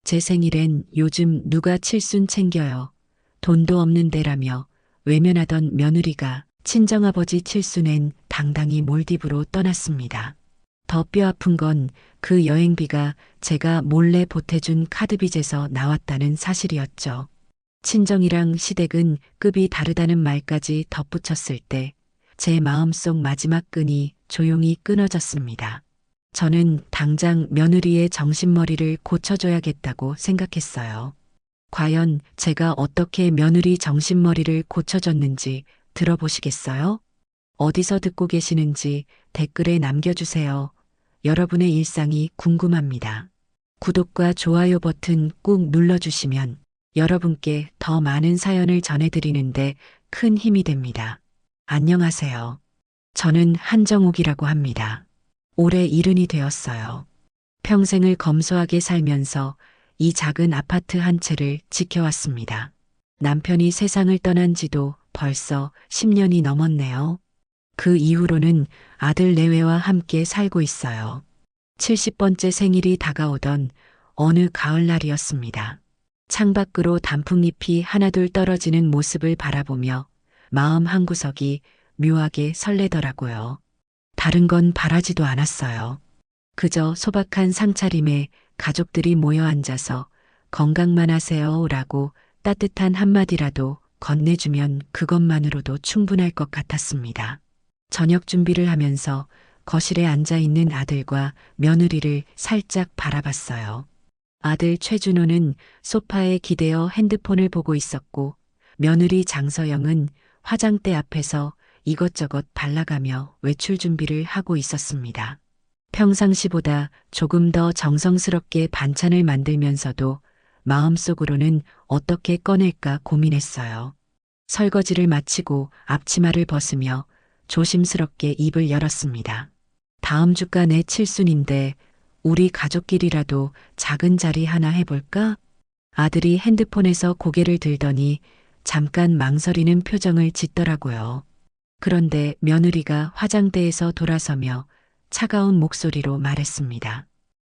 제 생일엔 요즘 누가 칠순 챙겨요. 돈도 없는 데라며 외면하던 며느리가 친정아버지 칠순엔 당당히 몰디브로 떠났습니다. 더 뼈아픈 건 그 여행비가 제가 몰래 보태준 카드빚에서 나왔다는 사실이었죠. 친정이랑 시댁은 급이 다르다는 말까지 덧붙였을 때 제 마음속 마지막 끈이 조용히 끊어졌습니다. 저는 당장 며느리의 정신머리를 고쳐줘야겠다고 생각했어요. 과연 제가 어떻게 며느리 정신머리를 고쳐줬는지 들어보시겠어요? 어디서 듣고 계시는지 댓글에 남겨주세요. 여러분의 일상이 궁금합니다. 구독과 좋아요 버튼 꾹 눌러주시면 여러분께 더 많은 사연을 전해드리는데 큰 힘이 됩니다. 안녕하세요. 저는 한정욱이라고 합니다. 올해 70이 되었어요. 평생을 검소하게 살면서 이 작은 아파트 한 채를 지켜왔습니다. 남편이 세상을 떠난 지도 벌써 10년이 넘었네요. 그 이후로는 아들 내외와 함께 살고 있어요. 70번째 생일이 다가오던 어느 가을날이었습니다. 창밖으로 단풍잎이 하나둘 떨어지는 모습을 바라보며 마음 한구석이 묘하게 설레더라고요. 다른 건 바라지도 않았어요. 그저 소박한 상차림에 가족들이 모여 앉아서 건강만 하세요라고 따뜻한 한마디라도 건네주면 그것만으로도 충분할 것 같았습니다. 저녁 준비를 하면서 거실에 앉아 있는 아들과 며느리를 살짝 바라봤어요. 아들 최준호는 소파에 기대어 핸드폰을 보고 있었고 며느리 장서영은 화장대 앞에서 이것저것 발라가며 외출 준비를 하고 있었습니다. 평상시보다 조금 더 정성스럽게 반찬을 만들면서도 마음속으로는 어떻게 꺼낼까 고민했어요. 설거지를 마치고 앞치마를 벗으며 조심스럽게 입을 열었습니다. 다음 주가 내 칠순인데 우리 가족끼리라도 작은 자리 하나 해볼까? 아들이 핸드폰에서 고개를 들더니 잠깐 망설이는 표정을 짓더라고요. 그런데 며느리가 화장대에서 돌아서며 차가운 목소리로 말했습니다.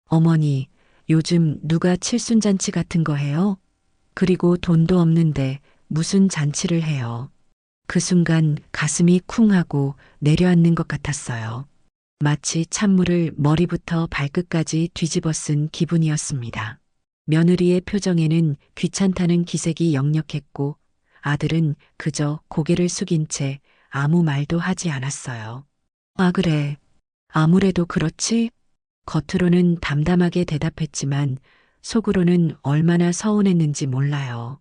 어머니, 요즘 누가 칠순잔치 같은 거 해요? 그리고 돈도 없는데 무슨 잔치를 해요? 그 순간 가슴이 쿵 하고 내려앉는 것 같았어요. 마치 찬물을 머리부터 발끝까지 뒤집어 쓴 기분이었습니다. 며느리의 표정에는 귀찮다는 기색이 역력했고 아들은 그저 고개를 숙인 채 아무 말도 하지 않았어요. 아, 그래. 아무래도 그렇지? 겉으로는 담담하게 대답했지만 속으로는 얼마나 서운했는지 몰라요.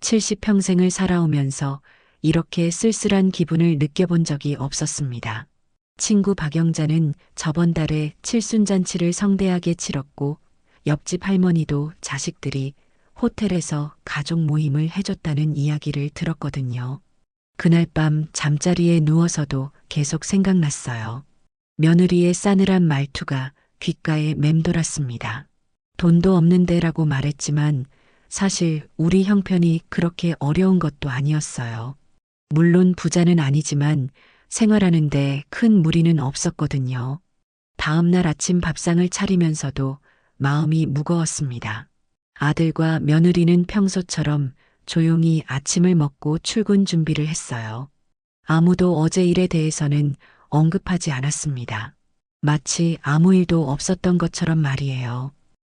70평생을 살아오면서 이렇게 쓸쓸한 기분을 느껴본 적이 없었습니다. 친구 박영자는 저번 달에 칠순잔치를 성대하게 치렀고 옆집 할머니도 자식들이 호텔에서 가족 모임을 해줬다는 이야기를 들었거든요. 그날 밤 잠자리에 누워서도 계속 생각났어요. 며느리의 싸늘한 말투가 귓가에 맴돌았습니다. 돈도 없는데라고 말했지만 사실 우리 형편이 그렇게 어려운 것도 아니었어요. 물론 부자는 아니지만 생활하는데 큰 무리는 없었거든요. 다음 날 아침 밥상을 차리면서도 마음이 무거웠습니다. 아들과 며느리는 평소처럼 조용히 아침을 먹고 출근 준비를 했어요. 아무도 어제 일에 대해서는 언급하지 않았습니다. 마치 아무 일도 없었던 것처럼 말이에요.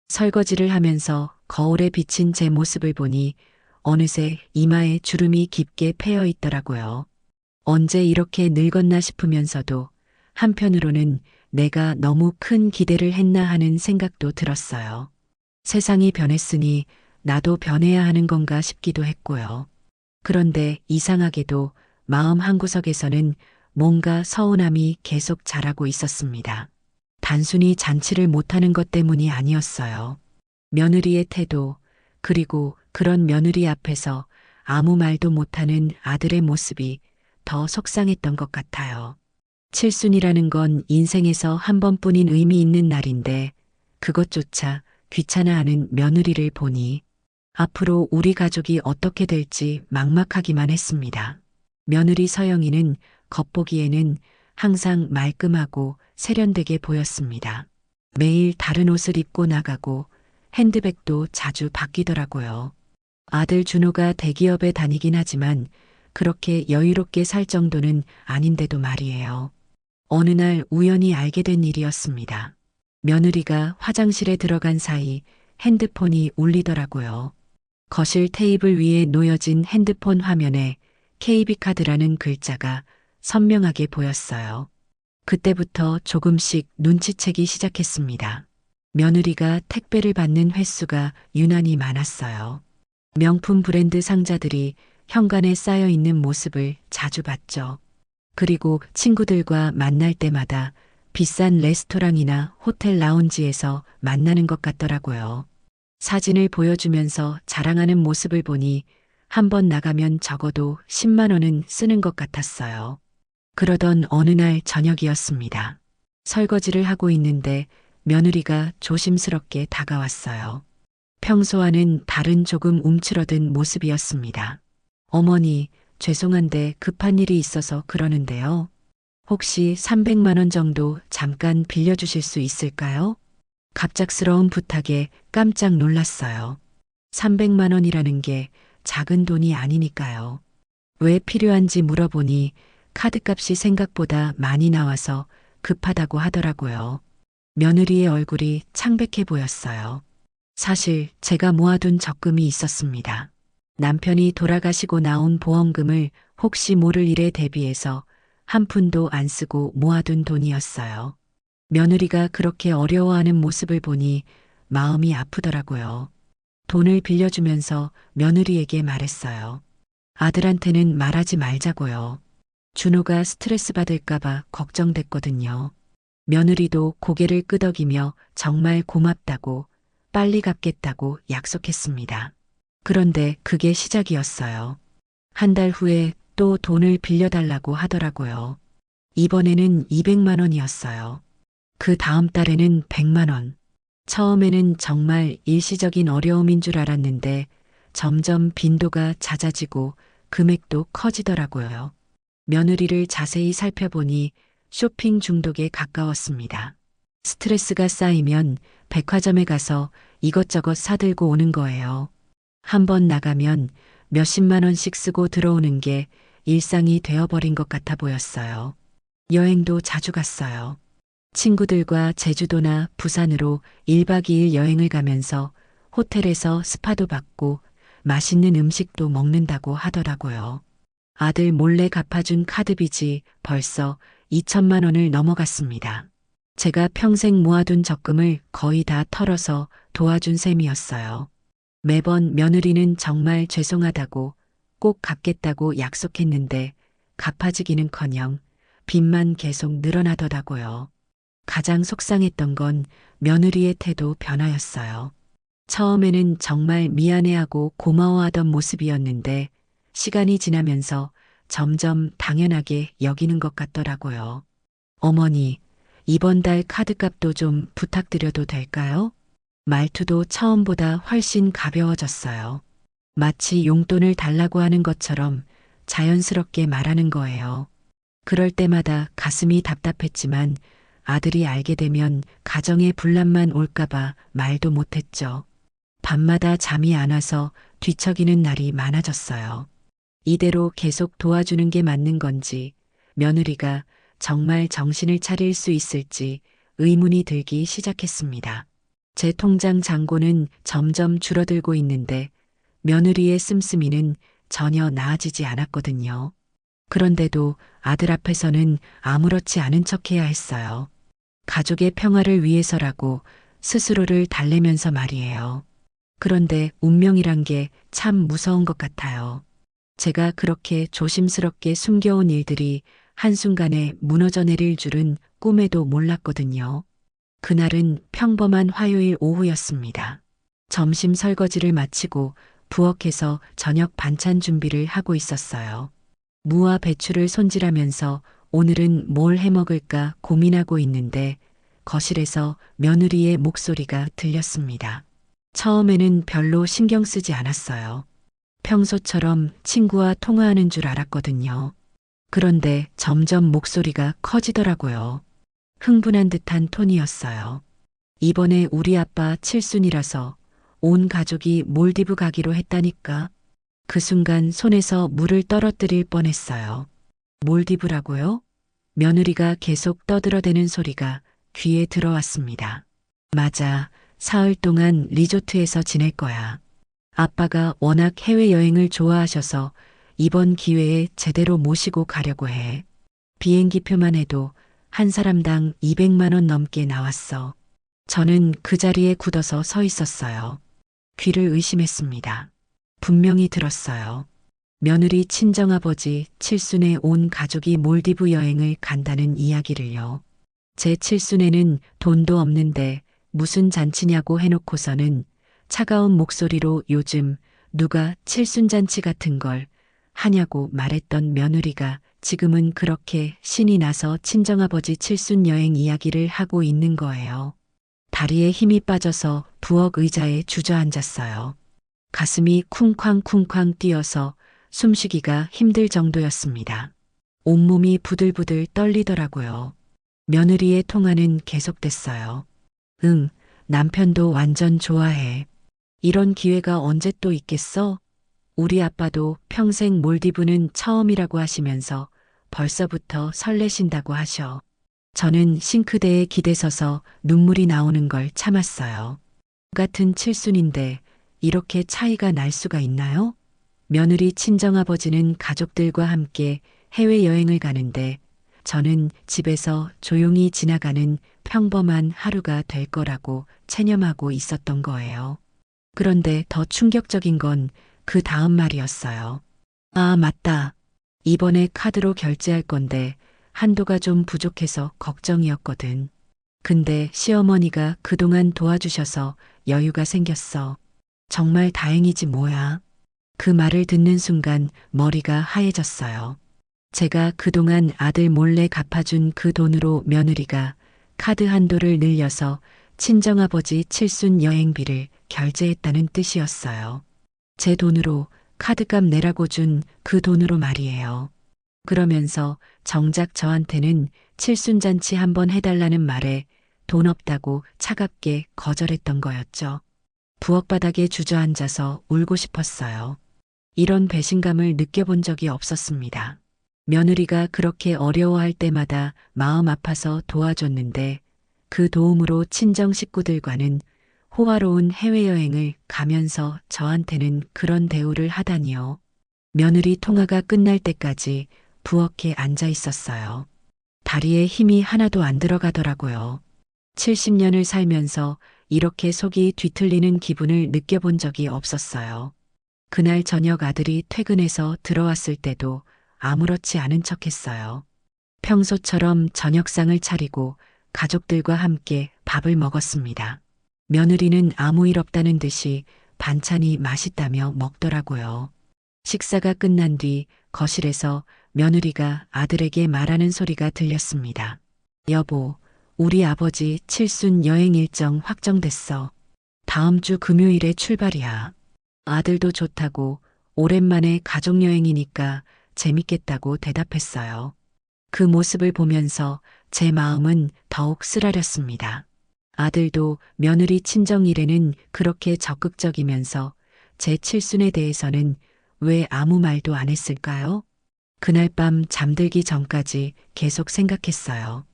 설거지를 하면서 거울에 비친 제 모습을 보니 어느새 이마에 주름이 깊게 패여 있더라고요. 언제 이렇게 늙었나 싶으면서도 한편으로는 내가 너무 큰 기대를 했나 하는 생각도 들었어요. 세상이 변했으니 나도 변해야 하는 건가 싶기도 했고요. 그런데 이상하게도 마음 한구석에서는 뭔가 서운함이 계속 자라고 있었습니다. 단순히 잔치를 못하는 것 때문이 아니었어요. 며느리의 태도, 그리고 그런 며느리 앞에서 아무 말도 못하는 아들의 모습이 더 속상했던 것 같아요. 칠순이라는 건 인생에서 한 번뿐인 의미 있는 날인데 그것조차 귀찮아하는 며느리를 보니 앞으로 우리 가족이 어떻게 될지 막막하기만 했습니다. 며느리 서영이는 겉보기에는 항상 말끔하고 세련되게 보였습니다. 매일 다른 옷을 입고 나가고 핸드백도 자주 바뀌더라고요. 아들 준호가 대기업에 다니긴 하지만 그렇게 여유롭게 살 정도는 아닌데도 말이에요. 어느 날 우연히 알게 된 일이었습니다. 며느리가 화장실에 들어간 사이 핸드폰이 울리더라고요. 거실 테이블 위에 놓여진 핸드폰 화면에 KB카드라는 글자가 선명하게 보였어요. 그때부터 조금씩 눈치채기 시작했습니다. 며느리가 택배를 받는 횟수가 유난히 많았어요. 명품 브랜드 상자들이 현관에 쌓여 있는 모습을 자주 봤죠. 그리고 친구들과 만날 때마다 비싼 레스토랑이나 호텔 라운지에서 만나는 것 같더라고요. 사진을 보여주면서 자랑하는 모습을 보니 한 번 나가면 적어도 10만 원은 쓰는 것 같았어요. 그러던 어느 날 저녁이었습니다. 설거지를 하고 있는데 며느리가 조심스럽게 다가왔어요. 평소와는 다른 조금 움츠러든 모습이었습니다. 어머니, 죄송한데 급한 일이 있어서 그러는데요. 혹시 300만 원 정도 잠깐 빌려주실 수 있을까요? 갑작스러운 부탁에 깜짝 놀랐어요. 300만 원이라는 게 작은 돈이 아니니까요. 왜 필요한지 물어보니 카드값이 생각보다 많이 나와서 급하다고 하더라고요. 며느리의 얼굴이 창백해 보였어요. 사실 제가 모아둔 적금이 있었습니다. 남편이 돌아가시고 나온 보험금을 혹시 모를 일에 대비해서 한 푼도 안 쓰고 모아둔 돈이었어요. 며느리가 그렇게 어려워하는 모습을 보니 마음이 아프더라고요. 돈을 빌려주면서 며느리에게 말했어요. 아들한테는 말하지 말자고요. 준호가 스트레스 받을까봐 걱정됐거든요. 며느리도 고개를 끄덕이며 정말 고맙다고 빨리 갚겠다고 약속했습니다. 그런데 그게 시작이었어요. 한 달 후에 또 돈을 빌려달라고 하더라고요. 이번에는 200만 원이었어요. 그 다음 달에는 100만 원. 처음에는 정말 일시적인 어려움인 줄 알았는데 점점 빈도가 잦아지고 금액도 커지더라고요. 며느리를 자세히 살펴보니 쇼핑 중독에 가까웠습니다. 스트레스가 쌓이면 백화점에 가서 이것저것 사들고 오는 거예요. 한 번 나가면 몇십만 원씩 쓰고 들어오는 게 일상이 되어버린 것 같아 보였어요. 여행도 자주 갔어요. 친구들과 제주도나 부산으로 1박 2일 여행을 가면서 호텔에서 스파도 받고 맛있는 음식도 먹는다고 하더라고요. 아들 몰래 갚아준 카드빚이 벌써 2천만 원을 넘어갔습니다. 제가 평생 모아둔 적금을 거의 다 털어서 도와준 셈이었어요. 매번 며느리는 정말 죄송하다고 꼭 갚겠다고 약속했는데 갚아지기는커녕 빚만 계속 늘어나더라고요. 가장 속상했던 건 며느리의 태도 변화였어요. 처음에는 정말 미안해하고 고마워하던 모습이었는데 시간이 지나면서 점점 당연하게 여기는 것 같더라고요. 어머니, 이번 달 카드값도 좀 부탁드려도 될까요? 말투도 처음보다 훨씬 가벼워졌어요. 마치 용돈을 달라고 하는 것처럼 자연스럽게 말하는 거예요. 그럴 때마다 가슴이 답답했지만 아들이 알게 되면 가정에 분란만 올까봐 말도 못했죠. 밤마다 잠이 안 와서 뒤척이는 날이 많아졌어요. 이대로 계속 도와주는 게 맞는 건지, 며느리가 정말 정신을 차릴 수 있을지 의문이 들기 시작했습니다. 제 통장 잔고는 점점 줄어들고 있는데 며느리의 씀씀이는 전혀 나아지지 않았거든요. 그런데도 아들 앞에서는 아무렇지 않은 척해야 했어요. 가족의 평화를 위해서라고 스스로를 달래면서 말이에요. 그런데 운명이란 게 참 무서운 것 같아요. 제가 그렇게 조심스럽게 숨겨온 일들이 한순간에 무너져 내릴 줄은 꿈에도 몰랐거든요. 그날은 평범한 화요일 오후였습니다. 점심 설거지를 마치고 부엌에서 저녁 반찬 준비를 하고 있었어요. 무와 배추를 손질하면서 오늘은 뭘 해먹을까 고민하고 있는데 거실에서 며느리의 목소리가 들렸습니다. 처음에는 별로 신경 쓰지 않았어요. 평소처럼 친구와 통화하는 줄 알았거든요. 그런데 점점 목소리가 커지더라고요. 흥분한 듯한 톤이었어요. 이번에 우리 아빠 칠순이라서 온 가족이 몰디브 가기로 했다니까. 그 순간 손에서 물을 떨어뜨릴 뻔했어요. 몰디브라고요? 며느리가 계속 떠들어대는 소리가 귀에 들어왔습니다. 맞아. 사흘 동안 리조트에서 지낼 거야. 아빠가 워낙 해외여행을 좋아하셔서 이번 기회에 제대로 모시고 가려고 해. 비행기표만 해도 한 사람당 200만 원 넘게 나왔어. 저는 그 자리에 굳어서 서 있었어요. 귀를 의심했습니다. 분명히 들었어요. 며느리 친정아버지 칠순의 온 가족이 몰디브 여행을 간다는 이야기를요. 제 칠순에는 돈도 없는데 무슨 잔치냐고 해놓고서는 차가운 목소리로 요즘 누가 칠순잔치 같은 걸 하냐고 말했던 며느리가 지금은 그렇게 신이 나서 친정아버지 칠순 여행 이야기를 하고 있는 거예요. 다리에 힘이 빠져서 부엌 의자에 주저앉았어요. 가슴이 쿵쾅쿵쾅 뛰어서 숨쉬기가 힘들 정도였습니다. 온몸이 부들부들 떨리더라고요. 며느리의 통화는 계속됐어요. 응, 남편도 완전 좋아해. 이런 기회가 언제 또 있겠어? 우리 아빠도 평생 몰디브는 처음이라고 하시면서 벌써부터 설레신다고 하셔. 저는 싱크대에 기대서서 눈물이 나오는 걸 참았어요. 같은 칠순인데 이렇게 차이가 날 수가 있나요? 며느리 친정아버지는 가족들과 함께 해외여행을 가는데 저는 집에서 조용히 지나가는 평범한 하루가 될 거라고 체념하고 있었던 거예요. 그런데 더 충격적인 건 그 다음 말이었어요. 아, 맞다. 이번에 카드로 결제할 건데 한도가 좀 부족해서 걱정이었거든. 근데 시어머니가 그동안 도와주셔서 여유가 생겼어. 정말 다행이지 뭐야. 그 말을 듣는 순간 머리가 하얘졌어요. 제가 그동안 아들 몰래 갚아준 그 돈으로 며느리가 카드 한도를 늘려서 친정아버지 칠순 여행비를 결제했다는 뜻이었어요. 제 돈으로 카드값 내라고 준 그 돈으로 말이에요. 그러면서 정작 저한테는 칠순잔치 한번 해달라는 말에 돈 없다고 차갑게 거절했던 거였죠. 부엌 바닥에 주저앉아서 울고 싶었어요. 이런 배신감을 느껴본 적이 없었습니다. 며느리가 그렇게 어려워할 때마다 마음 아파서 도와줬는데 그 도움으로 친정 식구들과는 호화로운 해외여행을 가면서 저한테는 그런 대우를 하다니요. 며느리 통화가 끝날 때까지 부엌에 앉아 있었어요. 다리에 힘이 하나도 안 들어가더라고요. 70년을 살면서 이렇게 속이 뒤틀리는 기분을 느껴본 적이 없었어요. 그날 저녁 아들이 퇴근해서 들어왔을 때도 아무렇지 않은 척했어요. 평소처럼 저녁상을 차리고 가족들과 함께 밥을 먹었습니다. 며느리는 아무 일 없다는 듯이 반찬이 맛있다며 먹더라고요. 식사가 끝난 뒤 거실에서 며느리가 아들에게 말하는 소리가 들렸습니다. 여보, 우리 아버지 칠순 여행 일정 확정됐어. 다음 주 금요일에 출발이야. 아들도 좋다고 오랜만에 가족여행이니까 재밌겠다고 대답했어요. 그 모습을 보면서 제 마음은 더욱 쓰라렸습니다. 아들도 며느리 친정 일에는 그렇게 적극적이면서 제 칠순에 대해서는 왜 아무 말도 안 했을까요? 그날 밤 잠들기 전까지 계속 생각했어요.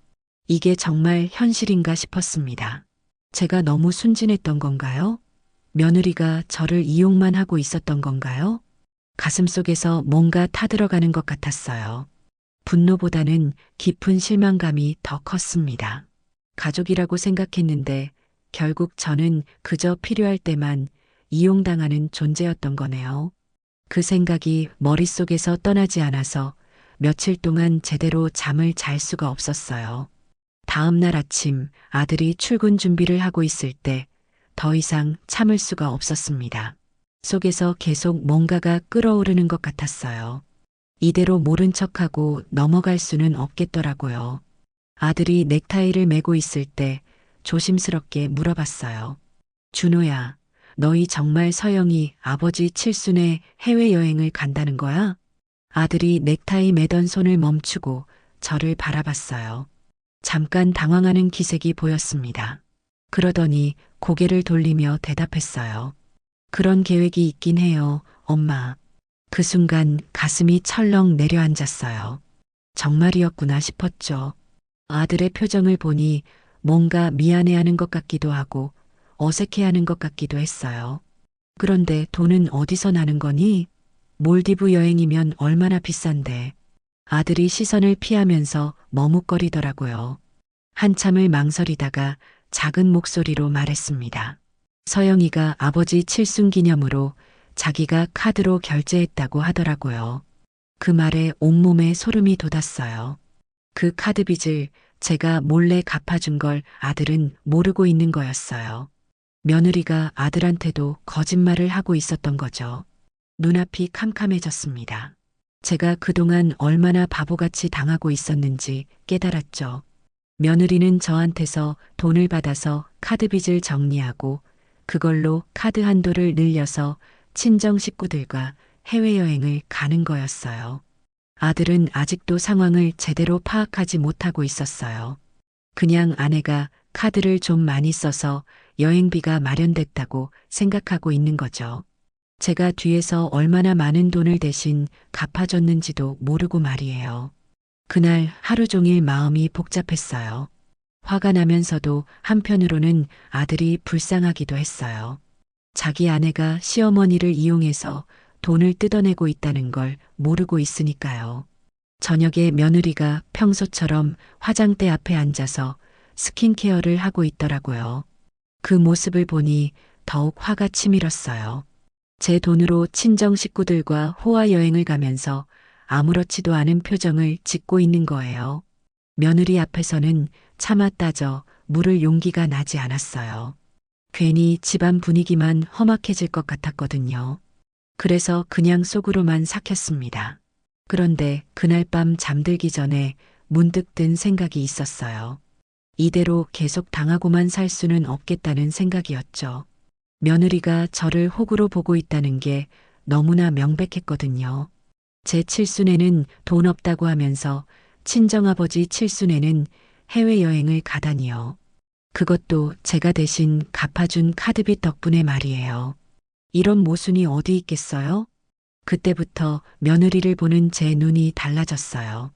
이게 정말 현실인가 싶었습니다. 제가 너무 순진했던 건가요? 며느리가 저를 이용만 하고 있었던 건가요? 가슴속에서 뭔가 타들어가는 것 같았어요. 분노보다는 깊은 실망감이 더 컸습니다. 가족이라고 생각했는데 결국 저는 그저 필요할 때만 이용당하는 존재였던 거네요. 그 생각이 머릿속에서 떠나지 않아서 며칠 동안 제대로 잠을 잘 수가 없었어요. 다음 날 아침 아들이 출근 준비를 하고 있을 때 더 이상 참을 수가 없었습니다. 속에서 계속 뭔가가 끓어오르는 것 같았어요. 이대로 모른 척하고 넘어갈 수는 없겠더라고요. 아들이 넥타이를 메고 있을 때 조심스럽게 물어봤어요. 준호야, 너희 정말 서영이 아버지 칠순에 해외여행을 간다는 거야? 아들이 넥타이 매던 손을 멈추고 저를 바라봤어요. 잠깐 당황하는 기색이 보였습니다. 그러더니 고개를 돌리며 대답했어요. 그런 계획이 있긴 해요, 엄마. 그 순간 가슴이 철렁 내려앉았어요. 정말이었구나 싶었죠. 아들의 표정을 보니 뭔가 미안해하는 것 같기도 하고 어색해하는 것 같기도 했어요. 그런데 돈은 어디서 나는 거니? 몰디브 여행이면 얼마나 비싼데. 아들이 시선을 피하면서 머뭇거리더라고요. 한참을 망설이다가 작은 목소리로 말했습니다. 서영이가 아버지 칠순 기념으로 자기가 카드로 결제했다고 하더라고요. 그 말에 온몸에 소름이 돋았어요. 그 카드 빚을 제가 몰래 갚아준 걸 아들은 모르고 있는 거였어요. 며느리가 아들한테도 거짓말을 하고 있었던 거죠. 눈앞이 캄캄해졌습니다. 제가 그동안 얼마나 바보같이 당하고 있었는지 깨달았죠. 며느리는 저한테서 돈을 받아서 카드 빚을 정리하고 그걸로 카드 한도를 늘려서 친정 식구들과 해외여행을 가는 거였어요. 아들은 아직도 상황을 제대로 파악하지 못하고 있었어요. 그냥 아내가 카드를 좀 많이 써서 여행비가 마련됐다고 생각하고 있는 거죠. 제가 뒤에서 얼마나 많은 돈을 대신 갚아줬는지도 모르고 말이에요. 그날 하루 종일 마음이 복잡했어요. 화가 나면서도 한편으로는 아들이 불쌍하기도 했어요. 자기 아내가 시어머니를 이용해서 돈을 뜯어내고 있다는 걸 모르고 있으니까요. 저녁에 며느리가 평소처럼 화장대 앞에 앉아서 스킨케어를 하고 있더라고요. 그 모습을 보니 더욱 화가 치밀었어요. 제 돈으로 친정 식구들과 호화 여행을 가면서 아무렇지도 않은 표정을 짓고 있는 거예요. 며느리 앞에서는 차마 따져 물을 용기가 나지 않았어요. 괜히 집안 분위기만 험악해질 것 같았거든요. 그래서 그냥 속으로만 삭혔습니다. 그런데 그날 밤 잠들기 전에 문득 든 생각이 있었어요. 이대로 계속 당하고만 살 수는 없겠다는 생각이었죠. 며느리가 저를 호구로 보고 있다는 게 너무나 명백했거든요. 제 칠순에는 돈 없다고 하면서 친정아버지 칠순에는 해외여행을 가다니요. 그것도 제가 대신 갚아준 카드빚 덕분에 말이에요. 이런 모순이 어디 있겠어요? 그때부터 며느리를 보는 제 눈이 달라졌어요.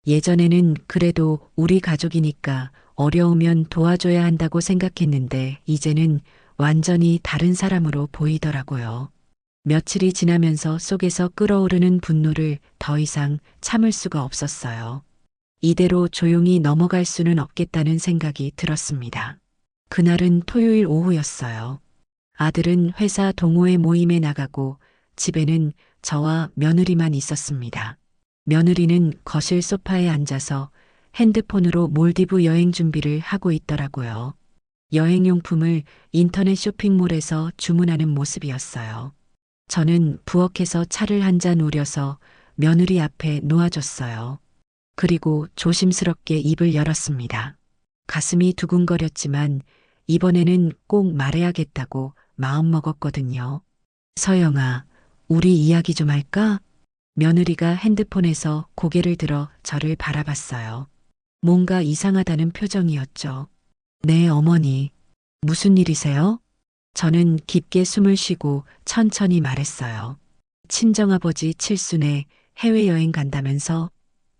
예전에는 그래도 우리 가족이니까 어려우면 도와줘야 한다고 생각했는데 이제는 완전히 다른 사람으로 보이더라고요. 며칠이 지나면서 속에서 끓어오르는 분노를 더 이상 참을 수가 없었어요. 이대로 조용히 넘어갈 수는 없겠다는 생각이 들었습니다. 그날은 토요일 오후였어요. 아들은 회사 동호회 모임에 나가고 집에는 저와 며느리만 있었습니다. 며느리는 거실 소파에 앉아서 핸드폰으로 몰디브 여행 준비를 하고 있더라고요. 여행용품을 인터넷 쇼핑몰에서 주문하는 모습이었어요. 저는 부엌에서 차를 한 잔 우려서 며느리 앞에 놓아줬어요. 그리고 조심스럽게 입을 열었습니다. 가슴이 두근거렸지만 이번에는 꼭 말해야겠다고 마음먹었거든요. 서영아, 우리 이야기 좀 할까? 며느리가 핸드폰에서 고개를 들어 저를 바라봤어요. 뭔가 이상하다는 표정이었죠. 네, 어머니. 무슨 일이세요? 저는 깊게 숨을 쉬고 천천히 말했어요. 친정아버지 칠순에 해외여행 간다면서?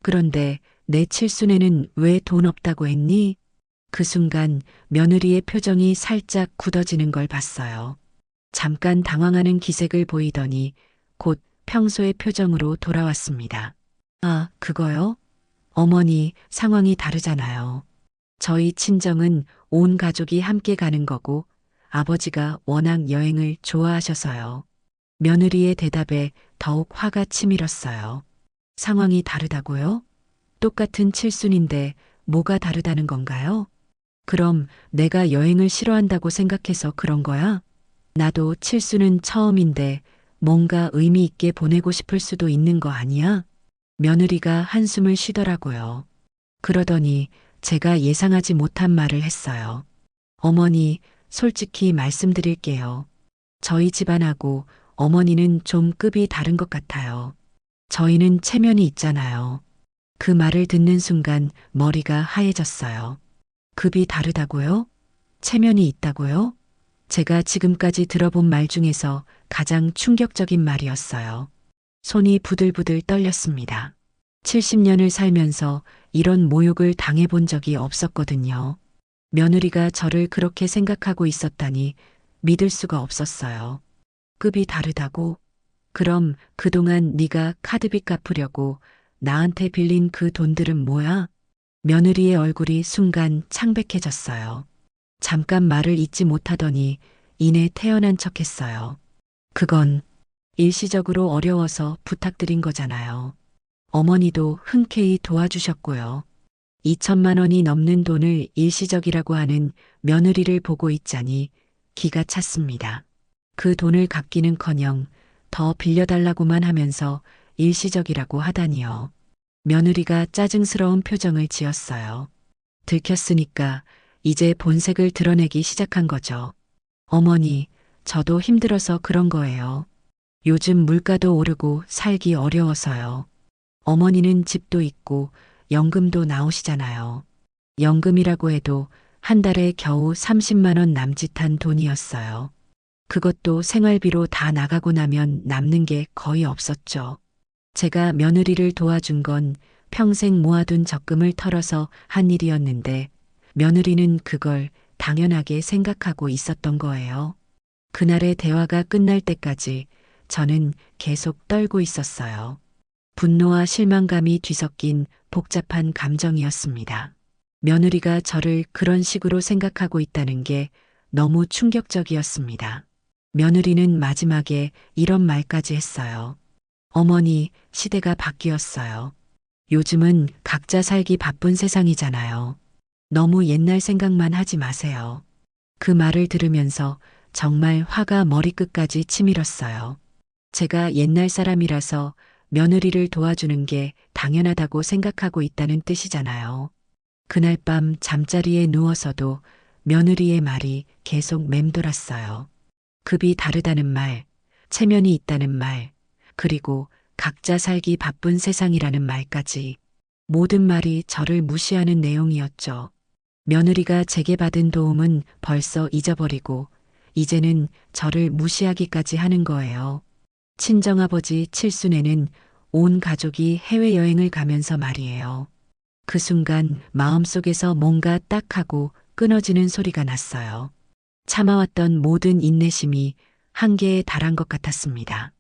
그런데 내 칠순에는 왜 돈 없다고 했니? 그 순간 며느리의 표정이 살짝 굳어지는 걸 봤어요. 잠깐 당황하는 기색을 보이더니 곧 평소의 표정으로 돌아왔습니다. 아, 그거요? 어머니, 상황이 다르잖아요. 저희 친정은 온 가족이 함께 가는 거고 아버지가 워낙 여행을 좋아하셔서요. 며느리의 대답에 더욱 화가 치밀었어요. 상황이 다르다고요? 똑같은 칠순인데 뭐가 다르다는 건가요? 그럼 내가 여행을 싫어한다고 생각해서 그런 거야? 나도 칠순은 처음인데 뭔가 의미 있게 보내고 싶을 수도 있는 거 아니야? 며느리가 한숨을 쉬더라고요. 그러더니 제가 예상하지 못한 말을 했어요. 어머니, 솔직히 말씀드릴게요. 저희 집안하고 어머니는 좀 급이 다른 것 같아요. 저희는 체면이 있잖아요. 그 말을 듣는 순간 머리가 하얘졌어요. 급이 다르다고요? 체면이 있다고요? 제가 지금까지 들어본 말 중에서 가장 충격적인 말이었어요. 손이 부들부들 떨렸습니다. 70년을 살면서 이런 모욕을 당해본 적이 없었거든요. 며느리가 저를 그렇게 생각하고 있었다니 믿을 수가 없었어요. 급이 다르다고? 그럼 그동안 네가 카드빚 갚으려고 나한테 빌린 그 돈들은 뭐야? 며느리의 얼굴이 순간 창백해졌어요. 잠깐 말을 잇지 못하더니 이내 태연한 척했어요. 그건 일시적으로 어려워서 부탁드린 거잖아요. 어머니도 흔쾌히 도와주셨고요. 2천만 원이 넘는 돈을 일시적이라고 하는 며느리를 보고 있자니 기가 찼습니다. 그 돈을 갚기는커녕 더 빌려달라고만 하면서 일시적이라고 하다니요. 며느리가 짜증스러운 표정을 지었어요. 들켰으니까 이제 본색을 드러내기 시작한 거죠. 어머니, 저도 힘들어서 그런 거예요. 요즘 물가도 오르고 살기 어려워서요. 어머니는 집도 있고 연금도 나오시잖아요. 연금이라고 해도 한 달에 겨우 30만 원 남짓한 돈이었어요. 그것도 생활비로 다 나가고 나면 남는 게 거의 없었죠. 제가 며느리를 도와준 건 평생 모아둔 적금을 털어서 한 일이었는데 며느리는 그걸 당연하게 생각하고 있었던 거예요. 그날의 대화가 끝날 때까지 저는 계속 떨고 있었어요. 분노와 실망감이 뒤섞인 복잡한 감정이었습니다. 며느리가 저를 그런 식으로 생각하고 있다는 게 너무 충격적이었습니다. 며느리는 마지막에 이런 말까지 했어요. 어머니, 시대가 바뀌었어요. 요즘은 각자 살기 바쁜 세상이잖아요. 너무 옛날 생각만 하지 마세요. 그 말을 들으면서 정말 화가 머리끝까지 치밀었어요. 제가 옛날 사람이라서 며느리를 도와주는 게 당연하다고 생각하고 있다는 뜻이잖아요. 그날 밤 잠자리에 누워서도 며느리의 말이 계속 맴돌았어요. 급이 다르다는 말, 체면이 있다는 말, 그리고 각자 살기 바쁜 세상이라는 말까지 모든 말이 저를 무시하는 내용이었죠. 며느리가 제게 받은 도움은 벌써 잊어버리고 이제는 저를 무시하기까지 하는 거예요. 친정아버지 칠순에는 온 가족이 해외여행을 가면서 말이에요. 그 순간 마음속에서 뭔가 딱 하고 끊어지는 소리가 났어요. 참아왔던 모든 인내심이 한계에 달한 것 같았습니다.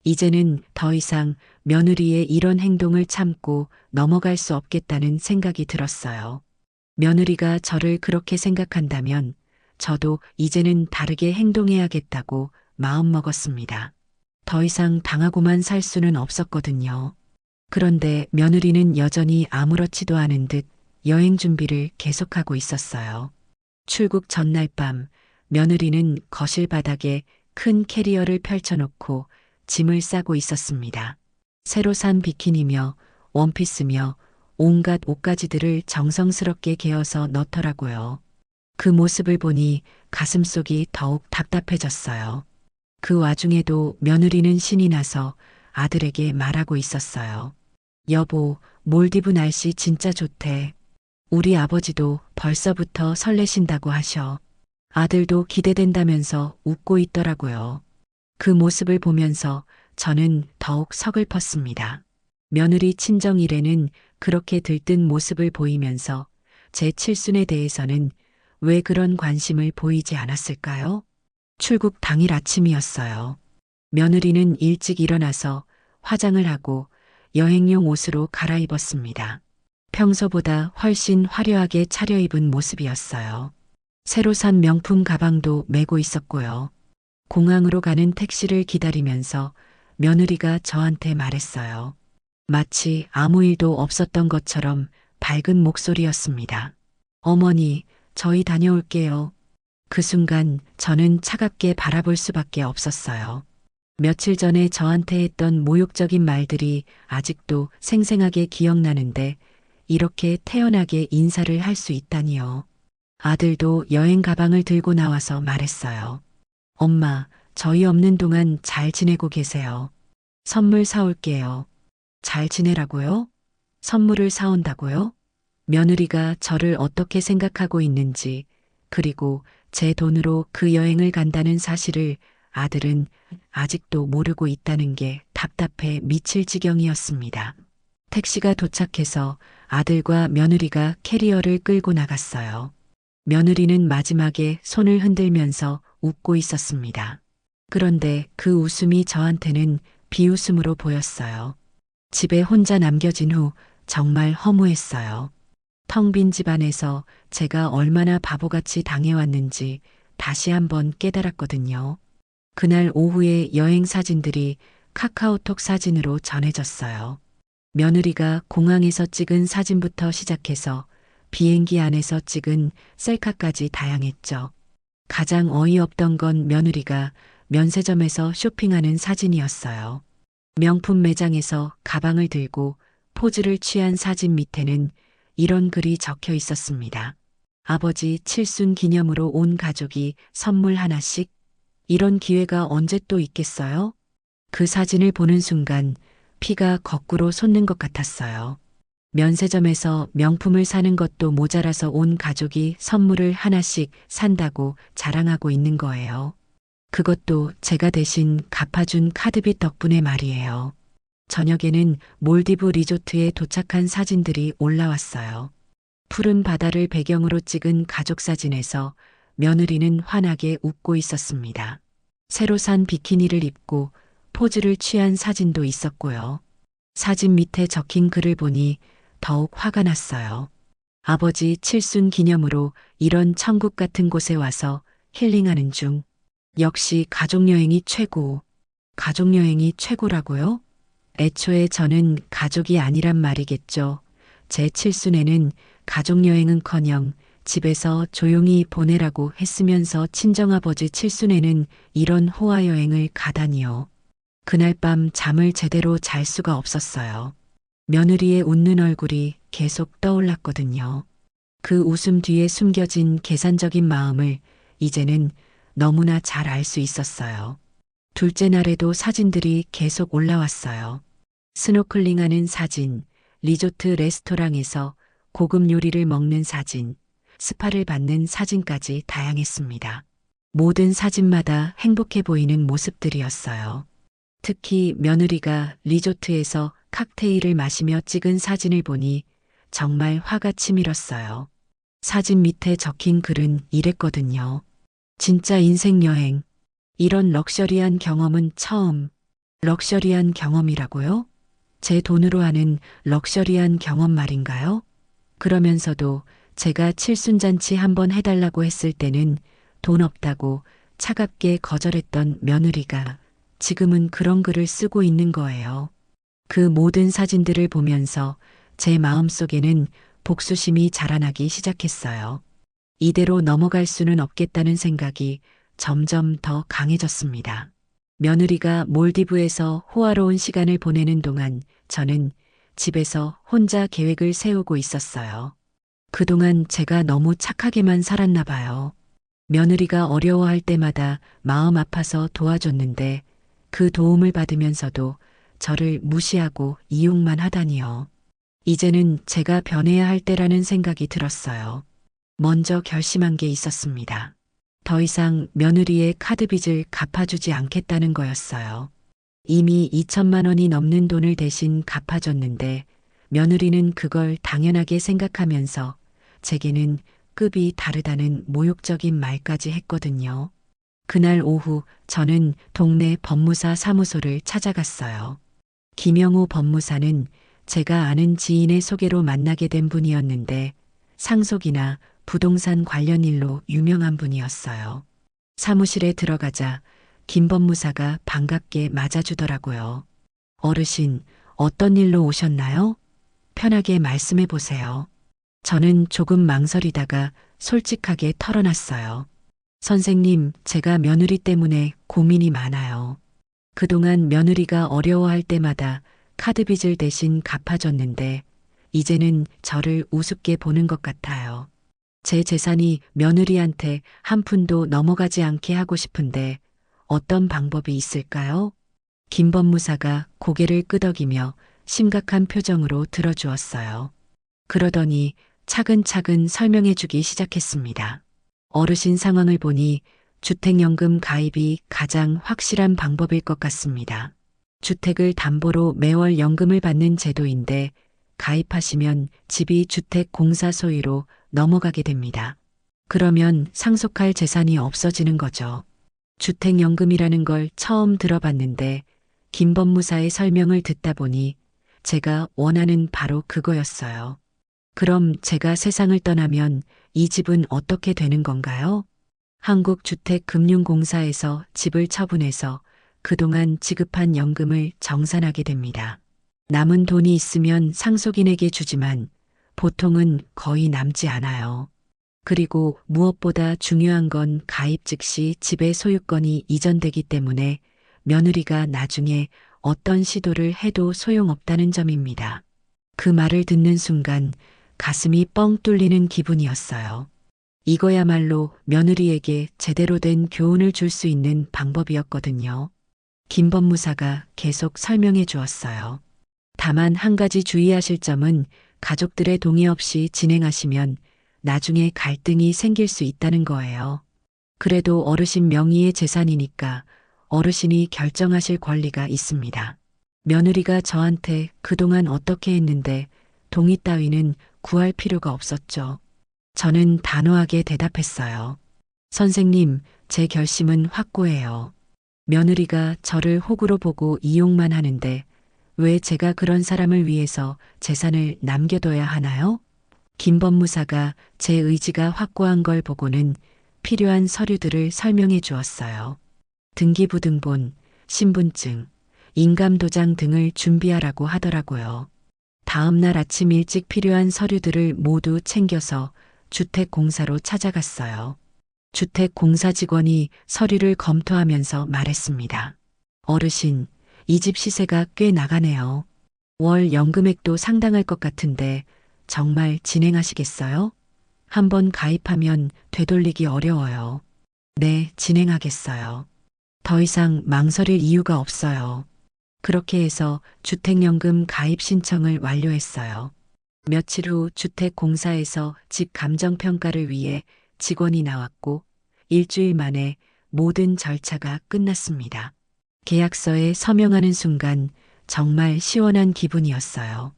이제는 더 이상 며느리의 이런 행동을 참고 넘어갈 수 없겠다는 생각이 들었어요. 며느리가 저를 그렇게 생각한다면 저도 이제는 다르게 행동해야겠다고 마음먹었습니다. 더 이상 당하고만 살 수는 없었거든요. 그런데 며느리는 여전히 아무렇지도 않은 듯 여행 준비를 계속하고 있었어요. 출국 전날 밤 며느리는 거실 바닥에 큰 캐리어를 펼쳐놓고 짐을 싸고 있었습니다. 새로 산 비키니며 원피스며 온갖 옷가지들을 정성스럽게 개어서 넣더라고요. 그 모습을 보니 가슴속이 더욱 답답해졌어요. 그 와중에도 며느리는 신이 나서 아들에게 말하고 있었어요. 여보, 몰디브 날씨 진짜 좋대. 우리 아버지도 벌써부터 설레신다고 하셔. 아들도 기대된다면서 웃고 있더라고요. 그 모습을 보면서 저는 더욱 서글펐습니다. 며느리 친정 일에는 그렇게 들뜬 모습을 보이면서 제 칠순에 대해서는 왜 그런 관심을 보이지 않았을까요? 출국 당일 아침이었어요. 며느리는 일찍 일어나서 화장을 하고 여행용 옷으로 갈아입었습니다. 평소보다 훨씬 화려하게 차려입은 모습이었어요. 새로 산 명품 가방도 메고 있었고요. 공항으로 가는 택시를 기다리면서 며느리가 저한테 말했어요. 마치 아무 일도 없었던 것처럼 밝은 목소리였습니다. 어머니, 저희 다녀올게요. 그 순간 저는 차갑게 바라볼 수밖에 없었어요. 며칠 전에 저한테 했던 모욕적인 말들이 아직도 생생하게 기억나는데 이렇게 태연하게 인사를 할 수 있다니요. 아들도 여행 가방을 들고 나와서 말했어요. 엄마, 저희 없는 동안 잘 지내고 계세요. 선물 사올게요. 잘 지내라고요? 선물을 사온다고요? 며느리가 저를 어떻게 생각하고 있는지 그리고 제 돈으로 그 여행을 간다는 사실을 아들은 아직도 모르고 있다는 게 답답해 미칠 지경이었습니다. 택시가 도착해서 아들과 며느리가 캐리어를 끌고 나갔어요. 며느리는 마지막에 손을 흔들면서 웃고 있었습니다. 그런데 그 웃음이 저한테는 비웃음으로 보였어요. 집에 혼자 남겨진 후 정말 허무했어요. 텅 빈 집안에서 제가 얼마나 바보같이 당해왔는지 다시 한번 깨달았거든요. 그날 오후에 여행 사진들이 카카오톡 사진으로 전해졌어요. 며느리가 공항에서 찍은 사진부터 시작해서 비행기 안에서 찍은 셀카까지 다양했죠. 가장 어이없던 건 며느리가 면세점에서 쇼핑하는 사진이었어요. 명품 매장에서 가방을 들고 포즈를 취한 사진 밑에는 이런 글이 적혀 있었습니다. 아버지 칠순 기념으로 온 가족이 선물 하나씩? 이런 기회가 언제 또 있겠어요? 그 사진을 보는 순간 피가 거꾸로 솟는 것 같았어요. 면세점에서 명품을 사는 것도 모자라서 온 가족이 선물을 하나씩 산다고 자랑하고 있는 거예요. 그것도 제가 대신 갚아준 카드빚 덕분에 말이에요. 저녁에는 몰디브 리조트에 도착한 사진들이 올라왔어요. 푸른 바다를 배경으로 찍은 가족 사진에서 며느리는 환하게 웃고 있었습니다. 새로 산 비키니를 입고 포즈를 취한 사진도 있었고요. 사진 밑에 적힌 글을 보니 더욱 화가 났어요. 아버지 칠순 기념으로 이런 천국 같은 곳에 와서 힐링하는 중. 역시 가족여행이 최고. 가족여행이 최고라고요? 애초에 저는 가족이 아니란 말이겠죠. 제 칠순에는 가족여행은커녕 집에서 조용히 보내라고 했으면서 친정아버지 칠순에는 이런 호화여행을 가다니요. 그날 밤 잠을 제대로 잘 수가 없었어요. 며느리의 웃는 얼굴이 계속 떠올랐거든요. 그 웃음 뒤에 숨겨진 계산적인 마음을 이제는 너무나 잘 알 수 있었어요. 둘째 날에도 사진들이 계속 올라왔어요. 스노클링하는 사진, 리조트 레스토랑에서 고급 요리를 먹는 사진, 스파를 받는 사진까지 다양했습니다. 모든 사진마다 행복해 보이는 모습들이었어요. 특히 며느리가 리조트에서 칵테일을 마시며 찍은 사진을 보니 정말 화가 치밀었어요. 사진 밑에 적힌 글은 이랬거든요. 진짜 인생 여행. 이런 럭셔리한 경험은 처음. 럭셔리한 경험이라고요? 제 돈으로 하는 럭셔리한 경험 말인가요? 그러면서도 제가 칠순잔치 한번 해달라고 했을 때는 돈 없다고 차갑게 거절했던 며느리가 지금은 그런 글을 쓰고 있는 거예요. 그 모든 사진들을 보면서 제 마음속에는 복수심이 자라나기 시작했어요. 이대로 넘어갈 수는 없겠다는 생각이 점점 더 강해졌습니다. 며느리가 몰디브에서 호화로운 시간을 보내는 동안 저는 집에서 혼자 계획을 세우고 있었어요. 그동안 제가 너무 착하게만 살았나 봐요. 며느리가 어려워할 때마다 마음 아파서 도와줬는데 그 도움을 받으면서도 저를 무시하고 이용만 하다니요. 이제는 제가 변해야 할 때라는 생각이 들었어요. 먼저 결심한 게 있었습니다. 더 이상 며느리의 카드빚을 갚아주지 않겠다는 거였어요. 이미 2천만 원이 넘는 돈을 대신 갚아줬는데 며느리는 그걸 당연하게 생각하면서 제게는 급이 다르다는 모욕적인 말까지 했거든요. 그날 오후 저는 동네 법무사 사무소를 찾아갔어요. 김영호 법무사는 제가 아는 지인의 소개로 만나게 된 분이었는데 상속이나 부동산 관련 일로 유명한 분이었어요. 사무실에 들어가자 김 법무사가 반갑게 맞아주더라고요. 어르신, 어떤 일로 오셨나요? 편하게 말씀해 보세요. 저는 조금 망설이다가 솔직하게 털어놨어요. 선생님, 제가 며느리 때문에 고민이 많아요. 그동안 며느리가 어려워할 때마다 카드빚을 대신 갚아줬는데 이제는 저를 우습게 보는 것 같아요. 제 재산이 며느리한테 한 푼도 넘어가지 않게 하고 싶은데 어떤 방법이 있을까요? 김 법무사가 고개를 끄덕이며 심각한 표정으로 들어주었어요. 그러더니 차근차근 설명해 주기 시작했습니다. 어르신 상황을 보니 주택연금 가입이 가장 확실한 방법일 것 같습니다. 주택을 담보로 매월 연금을 받는 제도인데 가입하시면 집이 주택공사 소유로 넘어가게 됩니다. 그러면 상속할 재산이 없어지는 거죠. 주택연금이라는 걸 처음 들어봤는데 김 법무사의 설명을 듣다 보니 제가 원하는 바로 그거였어요. 그럼 제가 세상을 떠나면 이 집은 어떻게 되는 건가요? 한국주택금융공사에서 집을 처분해서 그동안 지급한 연금을 정산하게 됩니다. 남은 돈이 있으면 상속인에게 주지만 보통은 거의 남지 않아요. 그리고 무엇보다 중요한 건 가입 즉시 집의 소유권이 이전되기 때문에 며느리가 나중에 어떤 시도를 해도 소용없다는 점입니다. 그 말을 듣는 순간 가슴이 뻥 뚫리는 기분이었어요. 이거야말로 며느리에게 제대로 된 교훈을 줄 수 있는 방법이었거든요. 김 법무사가 계속 설명해 주었어요. 다만 한 가지 주의하실 점은 가족들의 동의 없이 진행하시면 나중에 갈등이 생길 수 있다는 거예요. 그래도 어르신 명의의 재산이니까 어르신이 결정하실 권리가 있습니다. 며느리가 저한테 그동안 어떻게 했는데 동의 따위는 구할 필요가 없었죠. 저는 단호하게 대답했어요. 선생님, 제 결심은 확고해요. 며느리가 저를 호구로 보고 이용만 하는데 왜 제가 그런 사람을 위해서 재산을 남겨둬야 하나요? 김 법무사가 제 의지가 확고한 걸 보고는 필요한 서류들을 설명해 주었어요. 등기부등본, 신분증, 인감도장 등을 준비하라고 하더라고요. 다음 날 아침 일찍 필요한 서류들을 모두 챙겨서 주택공사로 찾아갔어요. 주택공사 직원이 서류를 검토하면서 말했습니다. 어르신, 이 집 시세가 꽤 나가네요. 월 연금액도 상당할 것 같은데 정말 진행하시겠어요? 한번 가입하면 되돌리기 어려워요. 네, 진행하겠어요. 더 이상 망설일 이유가 없어요. 그렇게 해서 주택연금 가입 신청을 완료했어요. 며칠 후 주택공사에서 집 감정평가를 위해 직원이 나왔고 일주일 만에 모든 절차가 끝났습니다. 계약서에 서명하는 순간 정말 시원한 기분이었어요.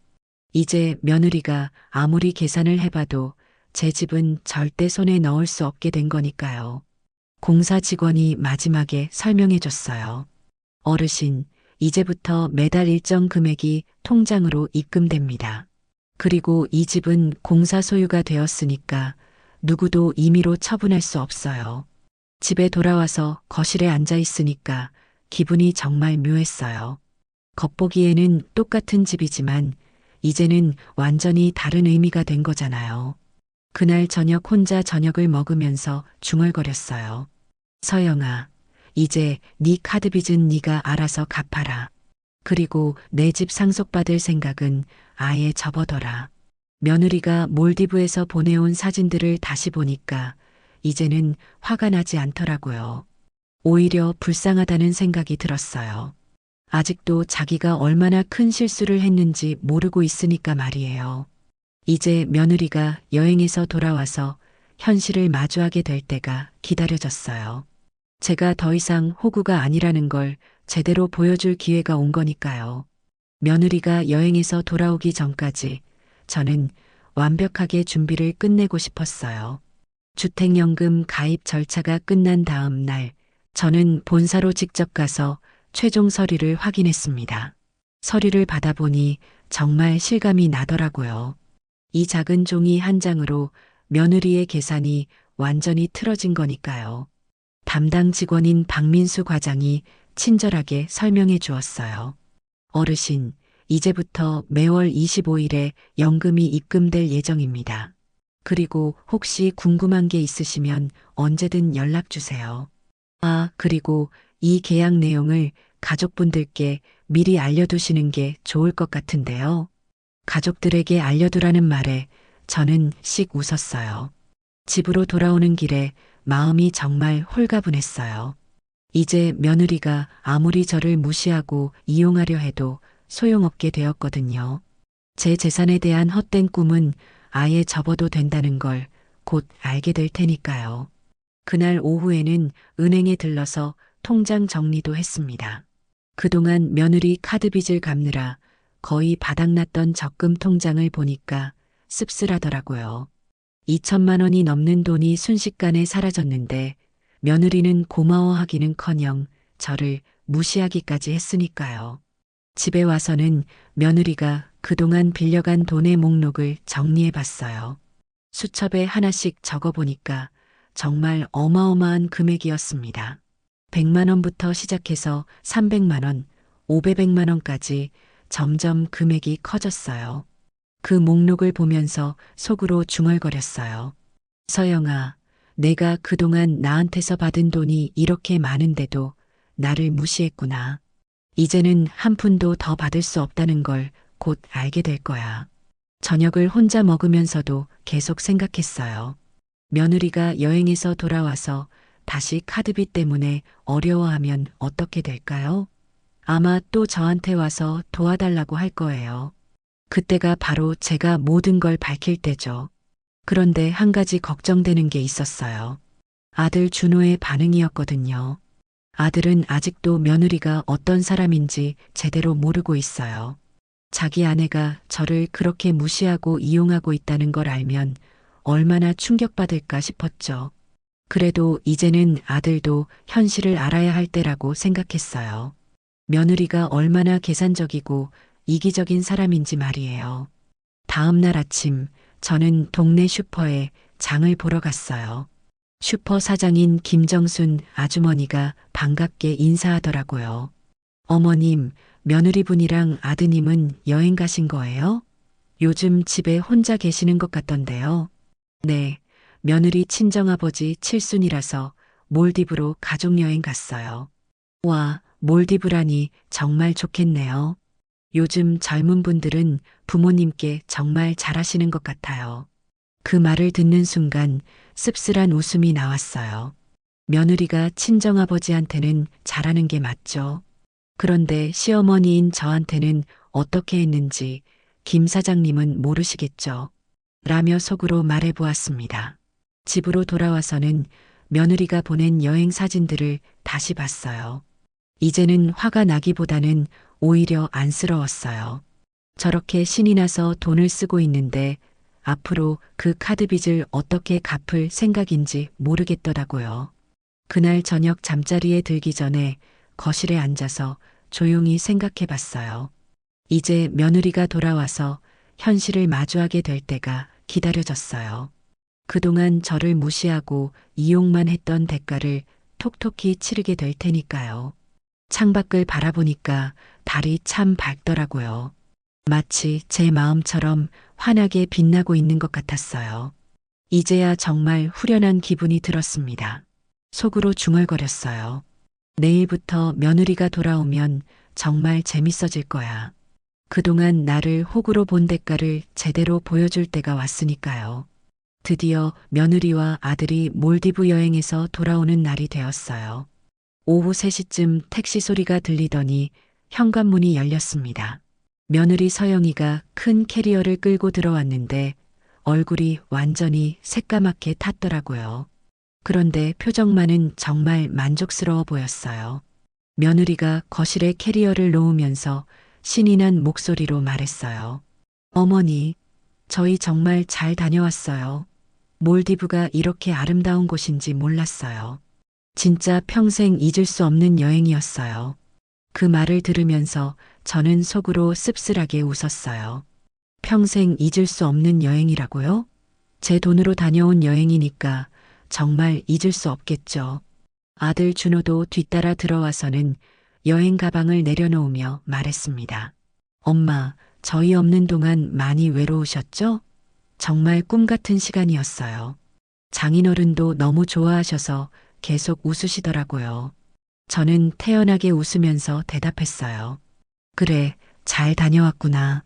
이제 며느리가 아무리 계산을 해봐도 제 집은 절대 손에 넣을 수 없게 된 거니까요. 공사 직원이 마지막에 설명해 줬어요. 어르신, 이제부터 매달 일정 금액이 통장으로 입금됩니다. 그리고 이 집은 공사 소유가 되었으니까 누구도 임의로 처분할 수 없어요. 집에 돌아와서 거실에 앉아 있으니까 기분이 정말 묘했어요. 겉보기에는 똑같은 집이지만 이제는 완전히 다른 의미가 된 거잖아요. 그날 저녁 혼자 저녁을 먹으면서 중얼거렸어요. 서영아, 이제 네 카드 빚은 네가 알아서 갚아라. 그리고 내 집 상속받을 생각은 아예 접어둬라. 며느리가 몰디브에서 보내온 사진들을 다시 보니까 이제는 화가 나지 않더라고요. 오히려 불쌍하다는 생각이 들었어요. 아직도 자기가 얼마나 큰 실수를 했는지 모르고 있으니까 말이에요. 이제 며느리가 여행에서 돌아와서 현실을 마주하게 될 때가 기다려졌어요. 제가 더 이상 호구가 아니라는 걸 제대로 보여줄 기회가 온 거니까요. 며느리가 여행에서 돌아오기 전까지 저는 완벽하게 준비를 끝내고 싶었어요. 주택연금 가입 절차가 끝난 다음 날 저는 본사로 직접 가서 최종 서류를 확인했습니다. 서류를 받아보니 정말 실감이 나더라고요. 이 작은 종이 한 장으로 며느리의 계산이 완전히 틀어진 거니까요. 담당 직원인 박민수 과장이 친절하게 설명해 주었어요. 어르신, 이제부터 매월 25일에 연금이 입금될 예정입니다. 그리고 혹시 궁금한 게 있으시면 언제든 연락 주세요. 아, 그리고 이 계약 내용을 가족분들께 미리 알려두시는 게 좋을 것 같은데요. 가족들에게 알려두라는 말에 저는 씩 웃었어요. 집으로 돌아오는 길에 마음이 정말 홀가분했어요. 이제 며느리가 아무리 저를 무시하고 이용하려 해도 소용없게 되었거든요. 제 재산에 대한 헛된 꿈은 아예 접어도 된다는 걸 곧 알게 될 테니까요. 그날 오후에는 은행에 들러서 통장 정리도 했습니다. 그동안 며느리 카드빚을 갚느라 거의 바닥났던 적금 통장을 보니까 씁쓸하더라고요. 2천만 원이 넘는 돈이 순식간에 사라졌는데 며느리는 고마워하기는커녕 저를 무시하기까지 했으니까요. 집에 와서는 며느리가 그동안 빌려간 돈의 목록을 정리해 봤어요. 수첩에 하나씩 적어보니까 정말 어마어마한 금액이었습니다. 100만 원부터 시작해서 300만 원, 500만 원까지 점점 금액이 커졌어요. 그 목록을 보면서 속으로 중얼거렸어요. 서영아, 내가 그동안 나한테서 받은 돈이 이렇게 많은데도 나를 무시했구나. 이제는 한 푼도 더 받을 수 없다는 걸 곧 알게 될 거야. 저녁을 혼자 먹으면서도 계속 생각했어요. 며느리가 여행에서 돌아와서 다시 카드빚 때문에 어려워하면 어떻게 될까요? 아마 또 저한테 와서 도와달라고 할 거예요. 그때가 바로 제가 모든 걸 밝힐 때죠. 그런데 한 가지 걱정되는 게 있었어요. 아들 준호의 반응이었거든요. 아들은 아직도 며느리가 어떤 사람인지 제대로 모르고 있어요. 자기 아내가 저를 그렇게 무시하고 이용하고 있다는 걸 알면 얼마나 충격받을까 싶었죠. 그래도 이제는 아들도 현실을 알아야 할 때라고 생각했어요. 며느리가 얼마나 계산적이고 이기적인 사람인지 말이에요. 다음 날 아침 저는 동네 슈퍼에 장을 보러 갔어요. 슈퍼 사장인 김정순 아주머니가 반갑게 인사하더라고요. 어머님, 며느리분이랑 아드님은 여행 가신 거예요? 요즘 집에 혼자 계시는 것 같던데요. 네, 며느리 친정아버지 칠순이라서 몰디브로 가족여행 갔어요. 와, 몰디브라니 정말 좋겠네요. 요즘 젊은 분들은 부모님께 정말 잘하시는 것 같아요. 그 말을 듣는 순간 씁쓸한 웃음이 나왔어요. 며느리가 친정아버지한테는 잘하는 게 맞죠. 그런데 시어머니인 저한테는 어떻게 했는지 김 사장님은 모르시겠죠. 라며 속으로 말해보았습니다. 집으로 돌아와서는 며느리가 보낸 여행 사진들을 다시 봤어요. 이제는 화가 나기보다는 오히려 안쓰러웠어요. 저렇게 신이 나서 돈을 쓰고 있는데 앞으로 그 카드빚을 어떻게 갚을 생각인지 모르겠더라고요. 그날 저녁 잠자리에 들기 전에 거실에 앉아서 조용히 생각해 봤어요. 이제 며느리가 돌아와서 현실을 마주하게 될 때가 기다려졌어요. 그동안 저를 무시하고 이용만 했던 대가를 톡톡히 치르게 될 테니까요. 창밖을 바라보니까 달이 참 밝더라고요. 마치 제 마음처럼 환하게 빛나고 있는 것 같았어요. 이제야 정말 후련한 기분이 들었습니다. 속으로 중얼거렸어요. 내일부터 며느리가 돌아오면 정말 재밌어질 거야. 그동안 나를 호구로 본 대가를 제대로 보여줄 때가 왔으니까요. 드디어 며느리와 아들이 몰디브 여행에서 돌아오는 날이 되었어요. 오후 3시쯤 택시 소리가 들리더니 현관문이 열렸습니다. 며느리 서영이가 큰 캐리어를 끌고 들어왔는데 얼굴이 완전히 새까맣게 탔더라고요. 그런데 표정만은 정말 만족스러워 보였어요. 며느리가 거실에 캐리어를 놓으면서 신이 난 목소리로 말했어요. 어머니, 저희 정말 잘 다녀왔어요. 몰디브가 이렇게 아름다운 곳인지 몰랐어요. 진짜 평생 잊을 수 없는 여행이었어요. 그 말을 들으면서 저는 속으로 씁쓸하게 웃었어요. 평생 잊을 수 없는 여행이라고요? 제 돈으로 다녀온 여행이니까 정말 잊을 수 없겠죠. 아들 준호도 뒤따라 들어와서는 여행 가방을 내려놓으며 말했습니다. 엄마, 저희 없는 동안 많이 외로우셨죠? 정말 꿈 같은 시간이었어요. 장인어른도 너무 좋아하셔서 계속 웃으시더라고요. 저는 태연하게 웃으면서 대답했어요. 그래, 잘 다녀왔구나.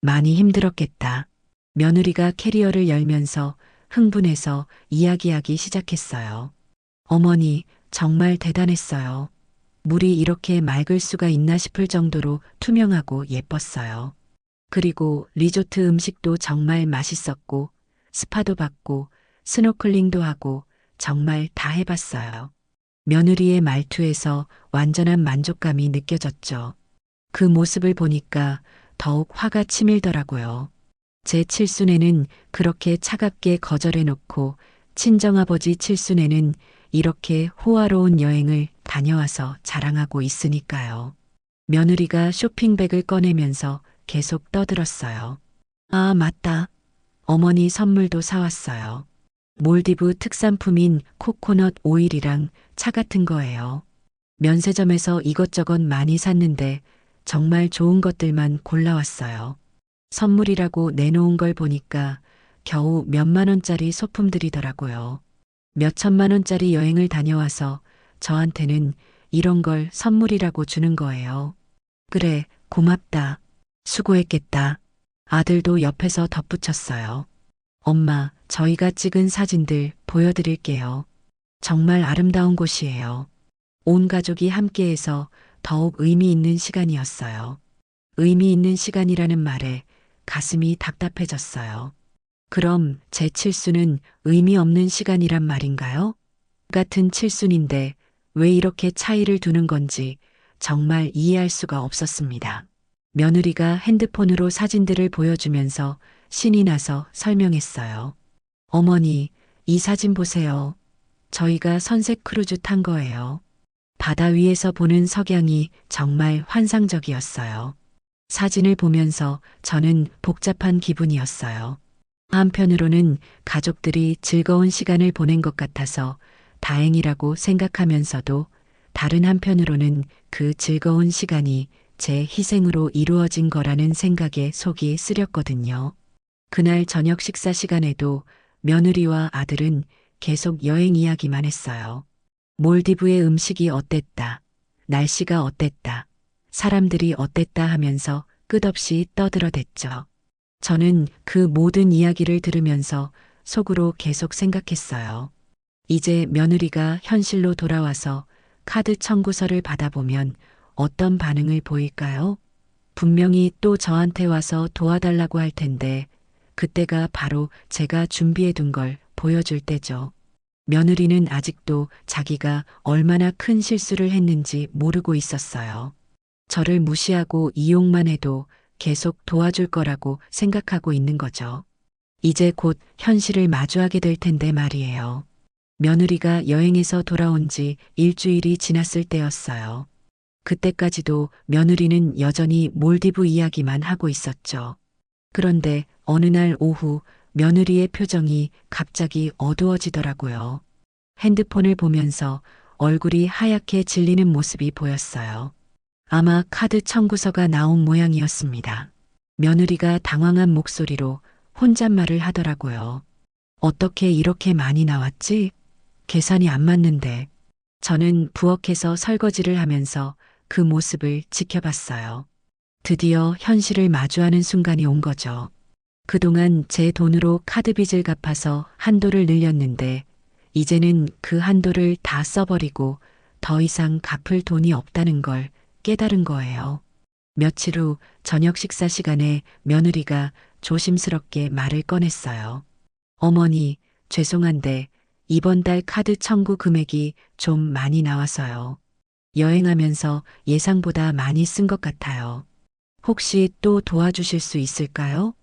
많이 힘들었겠다. 며느리가 캐리어를 열면서 흥분해서 이야기하기 시작했어요. 어머니, 정말 대단했어요. 물이 이렇게 맑을 수가 있나 싶을 정도로 투명하고 예뻤어요. 그리고 리조트 음식도 정말 맛있었고, 스파도 받고, 스노클링도 하고, 정말 다 해봤어요. 며느리의 말투에서 완전한 만족감이 느껴졌죠. 그 모습을 보니까 더욱 화가 치밀더라고요. 제 칠순에는 그렇게 차갑게 거절해놓고 친정아버지 칠순에는 이렇게 호화로운 여행을 다녀와서 자랑하고 있으니까요. 며느리가 쇼핑백을 꺼내면서 계속 떠들었어요. 아, 맞다. 어머니 선물도 사왔어요. 몰디브 특산품인 코코넛 오일이랑 차 같은 거예요. 면세점에서 이것저것 많이 샀는데 정말 좋은 것들만 골라왔어요. 선물이라고 내놓은 걸 보니까 겨우 몇만 원짜리 소품들이더라고요. 몇 천만 원짜리 여행을 다녀와서 저한테는 이런 걸 선물이라고 주는 거예요. 그래, 고맙다. 수고했겠다. 아들도 옆에서 덧붙였어요. 엄마, 저희가 찍은 사진들 보여드릴게요. 정말 아름다운 곳이에요. 온 가족이 함께해서 더욱 의미 있는 시간이었어요. 의미 있는 시간이라는 말에 가슴이 답답해졌어요. 그럼 제 칠순은 의미 없는 시간이란 말인가요? 같은 칠순인데 왜 이렇게 차이를 두는 건지 정말 이해할 수가 없었습니다. 며느리가 핸드폰으로 사진들을 보여주면서 신이 나서 설명했어요. 어머니, 이 사진 보세요. 저희가 선색 크루즈 탄 거예요. 바다 위에서 보는 석양이 정말 환상적이었어요. 사진을 보면서 저는 복잡한 기분이었어요. 한편으로는 가족들이 즐거운 시간을 보낸 것 같아서 다행이라고 생각하면서도 다른 한편으로는 그 즐거운 시간이 제 희생으로 이루어진 거라는 생각에 속이 쓰렸거든요. 그날 저녁 식사 시간에도 며느리와 아들은 계속 여행 이야기만 했어요. 몰디브의 음식이 어땠다, 날씨가 어땠다, 사람들이 어땠다 하면서 끝없이 떠들어댔죠. 저는 그 모든 이야기를 들으면서 속으로 계속 생각했어요. 이제 며느리가 현실로 돌아와서 카드 청구서를 받아보면 어떤 반응을 보일까요? 분명히 또 저한테 와서 도와달라고 할 텐데 그때가 바로 제가 준비해둔 걸 보여줄 때죠. 며느리는 아직도 자기가 얼마나 큰 실수를 했는지 모르고 있었어요. 저를 무시하고 이용만 해도 계속 도와줄 거라고 생각하고 있는 거죠. 이제 곧 현실을 마주하게 될 텐데 말이에요. 며느리가 여행에서 돌아온 지 일주일이 지났을 때였어요. 그때까지도 며느리는 여전히 몰디브 이야기만 하고 있었죠. 그런데 어느 날 오후 며느리의 표정이 갑자기 어두워지더라고요. 핸드폰을 보면서 얼굴이 하얗게 질리는 모습이 보였어요. 아마 카드 청구서가 나온 모양이었습니다. 며느리가 당황한 목소리로 혼잣말을 하더라고요. 어떻게 이렇게 많이 나왔지? 계산이 안 맞는데. 저는 부엌에서 설거지를 하면서 그 모습을 지켜봤어요. 드디어 현실을 마주하는 순간이 온 거죠. 그동안 제 돈으로 카드 빚을 갚아서 한도를 늘렸는데 이제는 그 한도를 다 써버리고 더 이상 갚을 돈이 없다는 걸 깨달은 거예요. 며칠 후 저녁 식사 시간에 며느리가 조심스럽게 말을 꺼냈어요. 어머니, 죄송한데 이번 달 카드 청구 금액이 좀 많이 나와서요. 여행하면서 예상보다 많이 쓴 것 같아요. 혹시 또 도와주실 수 있을까요?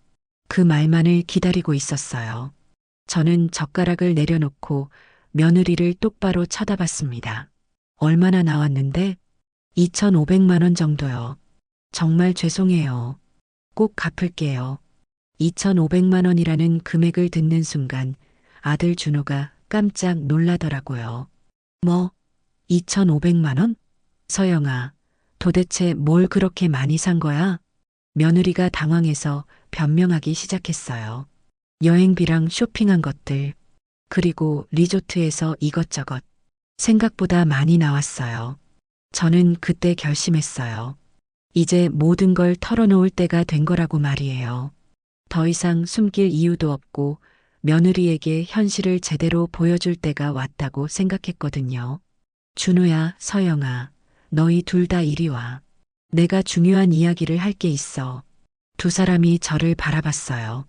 그 말만을 기다리고 있었어요. 저는 젓가락을 내려놓고 며느리를 똑바로 쳐다봤습니다. 얼마나 나왔는데? 2,500만 원 정도요. 정말 죄송해요. 꼭 갚을게요. 2,500만 원이라는 금액을 듣는 순간 아들 준호가 깜짝 놀라더라고요. 뭐? 2,500만 원? 서영아, 도대체 뭘 그렇게 많이 산 거야? 며느리가 당황해서 변명하기 시작했어요. 여행비랑 쇼핑한 것들, 그리고 리조트에서 이것저것. 생각보다 많이 나왔어요. 저는 그때 결심했어요. 이제 모든 걸 털어놓을 때가 된 거라고 말이에요. 더 이상 숨길 이유도 없고 며느리에게 현실을 제대로 보여줄 때가 왔다고 생각했거든요. 준호야, 서영아, 너희 둘 다 이리 와. 내가 중요한 이야기를 할 게 있어. 두 사람이 저를 바라봤어요.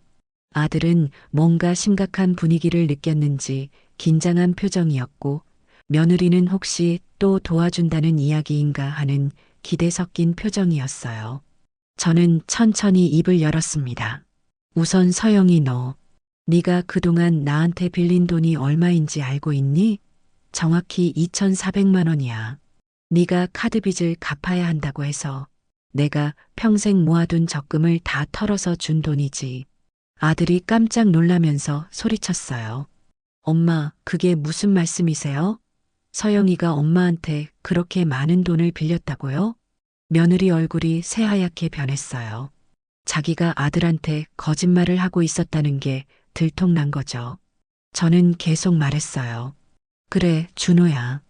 아들은 뭔가 심각한 분위기를 느꼈는지 긴장한 표정이었고 며느리는 혹시 또 도와준다는 이야기인가 하는 기대 섞인 표정이었어요. 저는 천천히 입을 열었습니다. 우선 서영이 네가 그동안 나한테 빌린 돈이 얼마인지 알고 있니? 정확히 2,400만 원이야. 네가 카드빚을 갚아야 한다고 해서 내가 평생 모아둔 적금을 다 털어서 준 돈이지. 아들이 깜짝 놀라면서 소리쳤어요. 엄마, 그게 무슨 말씀이세요? 서영이가 엄마한테 그렇게 많은 돈을 빌렸다고요? 며느리 얼굴이 새하얗게 변했어요. 자기가 아들한테 거짓말을 하고 있었다는 게 들통난 거죠. 저는 계속 말했어요. 그래, 준호야.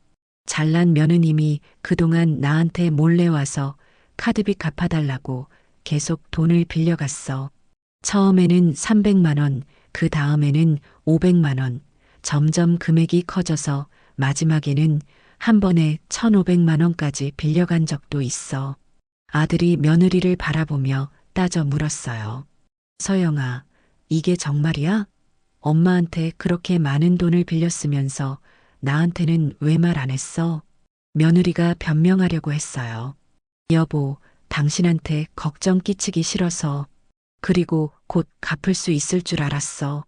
잘난 며느님이 그동안 나한테 몰래 와서 카드빚 갚아달라고 계속 돈을 빌려갔어. 처음에는 300만 원, 그 다음에는 500만 원, 점점 금액이 커져서 마지막에는 한 번에 1,500만 원까지 빌려간 적도 있어. 아들이 며느리를 바라보며 따져 물었어요. 서영아, 이게 정말이야? 엄마한테 그렇게 많은 돈을 빌렸으면서 나한테는 왜 말 안 했어? 며느리가 변명하려고 했어요. 여보, 당신한테 걱정 끼치기 싫어서. 그리고 곧 갚을 수 있을 줄 알았어.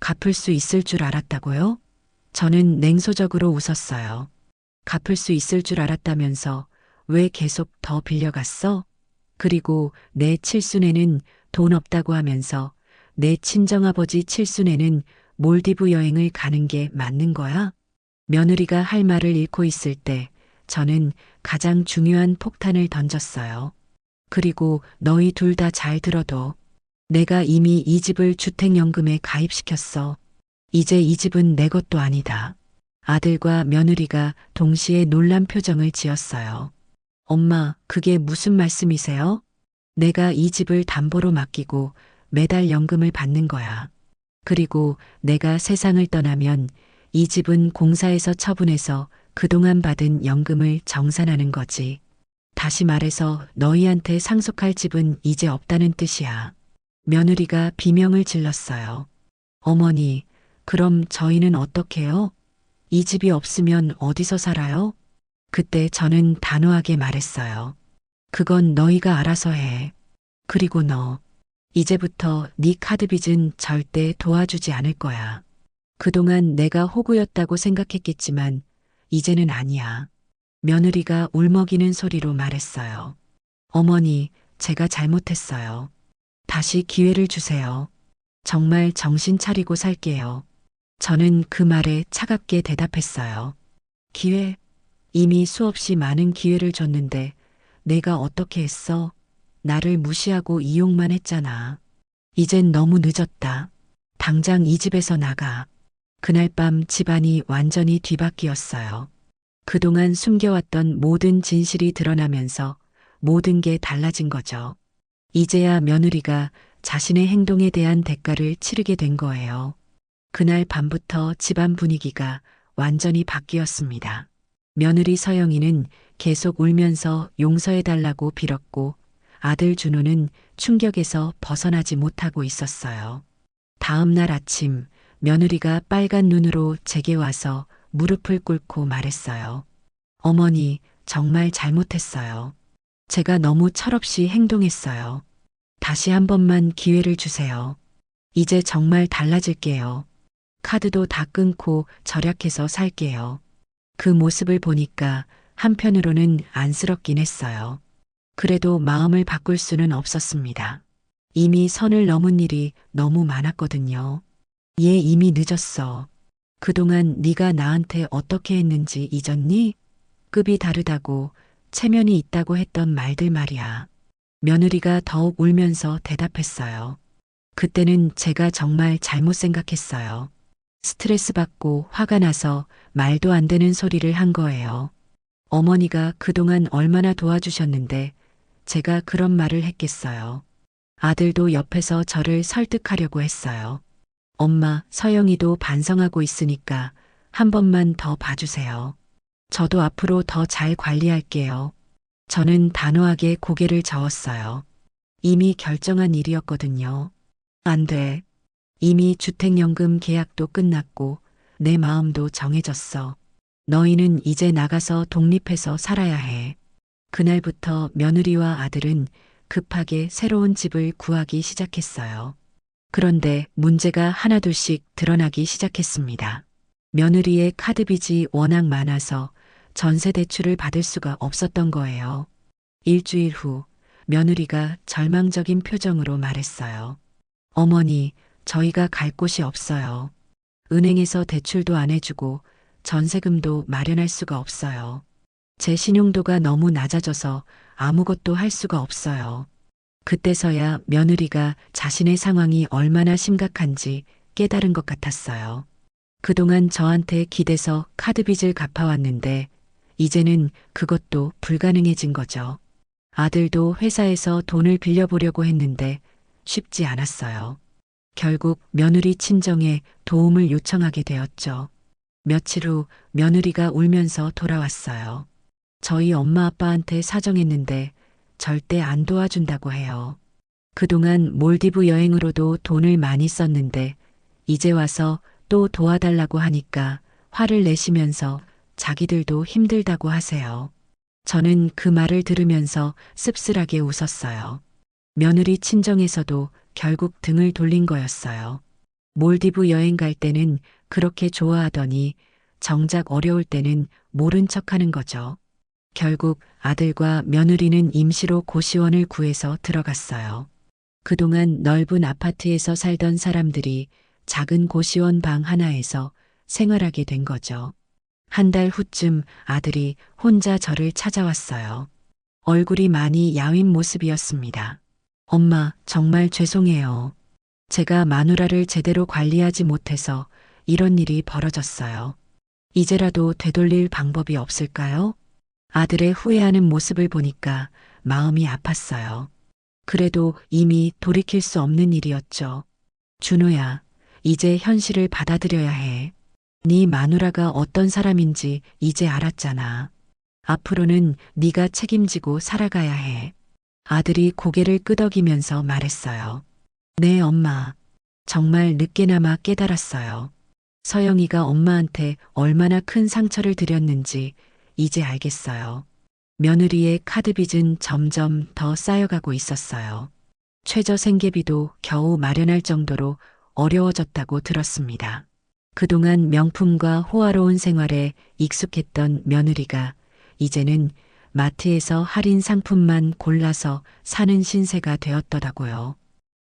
갚을 수 있을 줄 알았다고요? 저는 냉소적으로 웃었어요. 갚을 수 있을 줄 알았다면서 왜 계속 더 빌려갔어? 그리고 내 칠순에는 돈 없다고 하면서 내 친정아버지 칠순에는 몰디브 여행을 가는 게 맞는 거야? 며느리가 할 말을 잃고 있을 때 저는 가장 중요한 폭탄을 던졌어요. 그리고 너희 둘 다 잘 들어도 내가 이미 이 집을 주택연금에 가입시켰어. 이제 이 집은 내 것도 아니다. 아들과 며느리가 동시에 놀란 표정을 지었어요. 엄마, 그게 무슨 말씀이세요? 내가 이 집을 담보로 맡기고 매달 연금을 받는 거야. 그리고 내가 세상을 떠나면 이 집은 공사에서 처분해서 그동안 받은 연금을 정산하는 거지. 다시 말해서 너희한테 상속할 집은 이제 없다는 뜻이야. 며느리가 비명을 질렀어요. 어머니, 그럼 저희는 어떡해요? 이 집이 없으면 어디서 살아요? 그때 저는 단호하게 말했어요. 그건 너희가 알아서 해. 그리고 너, 이제부터 네 카드빚은 절대 도와주지 않을 거야. 그동안 내가 호구였다고 생각했겠지만 이제는 아니야. 며느리가 울먹이는 소리로 말했어요. 어머니, 제가 잘못했어요. 다시 기회를 주세요. 정말 정신 차리고 살게요. 저는 그 말에 차갑게 대답했어요. 기회? 이미 수없이 많은 기회를 줬는데 내가 어떻게 했어? 나를 무시하고 이용만 했잖아. 이젠 너무 늦었다. 당장 이 집에서 나가. 그날 밤 집안이 완전히 뒤바뀌었어요. 그동안 숨겨왔던 모든 진실이 드러나면서 모든 게 달라진 거죠. 이제야 며느리가 자신의 행동에 대한 대가를 치르게 된 거예요. 그날 밤부터 집안 분위기가 완전히 바뀌었습니다. 며느리 서영이는 계속 울면서 용서해달라고 빌었고 아들 준호는 충격에서 벗어나지 못하고 있었어요. 다음 날 아침 며느리가 빨간 눈으로 제게 와서 무릎을 꿇고 말했어요. 어머니, 정말 잘못했어요. 제가 너무 철없이 행동했어요. 다시 한 번만 기회를 주세요. 이제 정말 달라질게요. 카드도 다 끊고 절약해서 살게요. 그 모습을 보니까 한편으로는 안쓰럽긴 했어요. 그래도 마음을 바꿀 수는 없었습니다. 이미 선을 넘은 일이 너무 많았거든요. 얘 이미 늦었어. 그동안 네가 나한테 어떻게 했는지 잊었니? 급이 다르다고 체면이 있다고 했던 말들 말이야. 며느리가 더욱 울면서 대답했어요. 그때는 제가 정말 잘못 생각했어요. 스트레스 받고 화가 나서 말도 안 되는 소리를 한 거예요. 어머니가 그동안 얼마나 도와주셨는데 제가 그런 말을 했겠어요. 아들도 옆에서 저를 설득하려고 했어요. 엄마, 서영이도 반성하고 있으니까 한 번만 더 봐주세요. 저도 앞으로 더 잘 관리할게요. 저는 단호하게 고개를 저었어요. 이미 결정한 일이었거든요. 안 돼. 이미 주택연금 계약도 끝났고 내 마음도 정해졌어. 너희는 이제 나가서 독립해서 살아야 해. 그날부터 며느리와 아들은 급하게 새로운 집을 구하기 시작했어요. 그런데 문제가 하나둘씩 드러나기 시작했습니다. 며느리의 카드빚이 워낙 많아서 전세 대출을 받을 수가 없었던 거예요. 일주일 후 며느리가 절망적인 표정으로 말했어요. 어머니, 저희가 갈 곳이 없어요. 은행에서 대출도 안 해주고 전세금도 마련할 수가 없어요. 제 신용도가 너무 낮아져서 아무것도 할 수가 없어요. 그때서야 며느리가 자신의 상황이 얼마나 심각한지 깨달은 것 같았어요. 그동안 저한테 기대서 카드빚을 갚아왔는데 이제는 그것도 불가능해진 거죠. 아들도 회사에서 돈을 빌려보려고 했는데 쉽지 않았어요. 결국 며느리 친정에 도움을 요청하게 되었죠. 며칠 후 며느리가 울면서 돌아왔어요. 저희 엄마 아빠한테 사정했는데 절대 안 도와준다고 해요. 그동안 몰디브 여행으로도 돈을 많이 썼는데 이제 와서 또 도와달라고 하니까 화를 내시면서 자기들도 힘들다고 하세요. 저는 그 말을 들으면서 씁쓸하게 웃었어요. 며느리 친정에서도 결국 등을 돌린 거였어요. 몰디브 여행 갈 때는 그렇게 좋아하더니 정작 어려울 때는 모른 척하는 거죠. 결국 아들과 며느리는 임시로 고시원을 구해서 들어갔어요. 그동안 넓은 아파트에서 살던 사람들이 작은 고시원 방 하나에서 생활하게 된 거죠. 한 달 후쯤 아들이 혼자 저를 찾아왔어요. 얼굴이 많이 야윈 모습이었습니다. 엄마, 정말 죄송해요. 제가 마누라를 제대로 관리하지 못해서 이런 일이 벌어졌어요. 이제라도 되돌릴 방법이 없을까요? 아들의 후회하는 모습을 보니까 마음이 아팠어요. 그래도 이미 돌이킬 수 없는 일이었죠. 준호야, 이제 현실을 받아들여야 해. 네 마누라가 어떤 사람인지 이제 알았잖아. 앞으로는 네가 책임지고 살아가야 해. 아들이 고개를 끄덕이면서 말했어요. 네, 엄마. 정말 늦게나마 깨달았어요. 서영이가 엄마한테 얼마나 큰 상처를 드렸는지 이제 알겠어요. 며느리의 카드빚은 점점 더 쌓여가고 있었어요. 최저 생계비도 겨우 마련할 정도로 어려워졌다고 들었습니다. 그동안 명품과 호화로운 생활에 익숙했던 며느리가 이제는 마트에서 할인 상품만 골라서 사는 신세가 되었더라고요.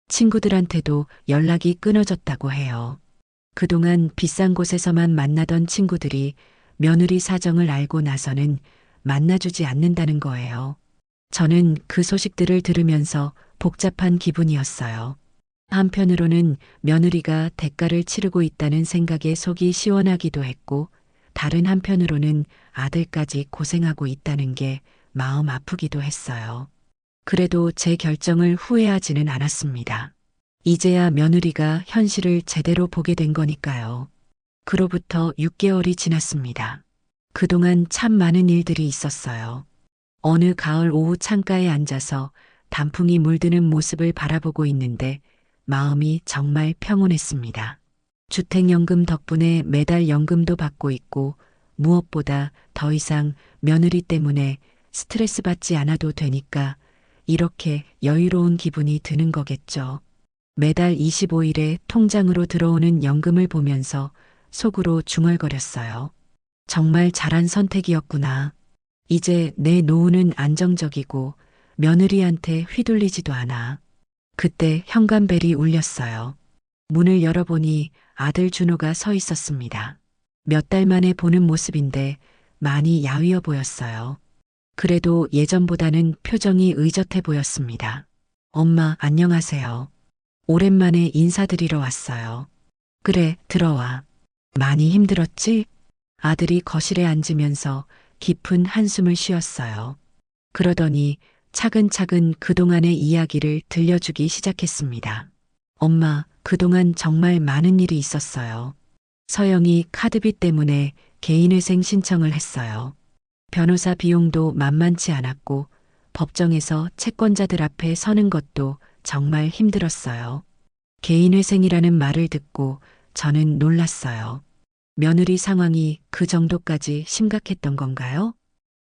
친구들한테도 연락이 끊어졌다고 해요. 그동안 비싼 곳에서만 만나던 친구들이 며느리 사정을 알고 나서는 만나주지 않는다는 거예요. 저는 그 소식들을 들으면서 복잡한 기분이었어요. 한편으로는 며느리가 대가를 치르고 있다는 생각에 속이 시원하기도 했고, 다른 한편으로는 아들까지 고생하고 있다는 게 마음 아프기도 했어요. 그래도 제 결정을 후회하지는 않았습니다. 이제야 며느리가 현실을 제대로 보게 된 거니까요. 그로부터 6개월이 지났습니다. 그동안 참 많은 일들이 있었어요. 어느 가을 오후 창가에 앉아서 단풍이 물드는 모습을 바라보고 있는데 마음이 정말 평온했습니다. 주택연금 덕분에 매달 연금도 받고 있고 무엇보다 더 이상 며느리 때문에 스트레스 받지 않아도 되니까 이렇게 여유로운 기분이 드는 거겠죠. 매달 25일에 통장으로 들어오는 연금을 보면서 속으로 중얼거렸어요. 정말 잘한 선택이었구나. 이제 내 노후는 안정적이고 며느리한테 휘둘리지도 않아. 그때 현관벨이 울렸어요. 문을 열어보니 아들 준호가 서 있었습니다. 몇 달 만에 보는 모습인데 많이 야위어 보였어요. 그래도 예전보다는 표정이 의젓해 보였습니다. 엄마, 안녕하세요. 오랜만에 인사드리러 왔어요. 그래, 들어와. 많이 힘들었지? 아들이 거실에 앉으면서 깊은 한숨을 쉬었어요. 그러더니 차근차근 그동안의 이야기를 들려주기 시작했습니다. 엄마, 그동안 정말 많은 일이 있었어요. 서영이 카드빚 때문에 개인회생 신청을 했어요. 변호사 비용도 만만치 않았고 법정에서 채권자들 앞에 서는 것도 정말 힘들었어요. 개인회생이라는 말을 듣고 저는 놀랐어요. 며느리 상황이 그 정도까지 심각했던 건가요?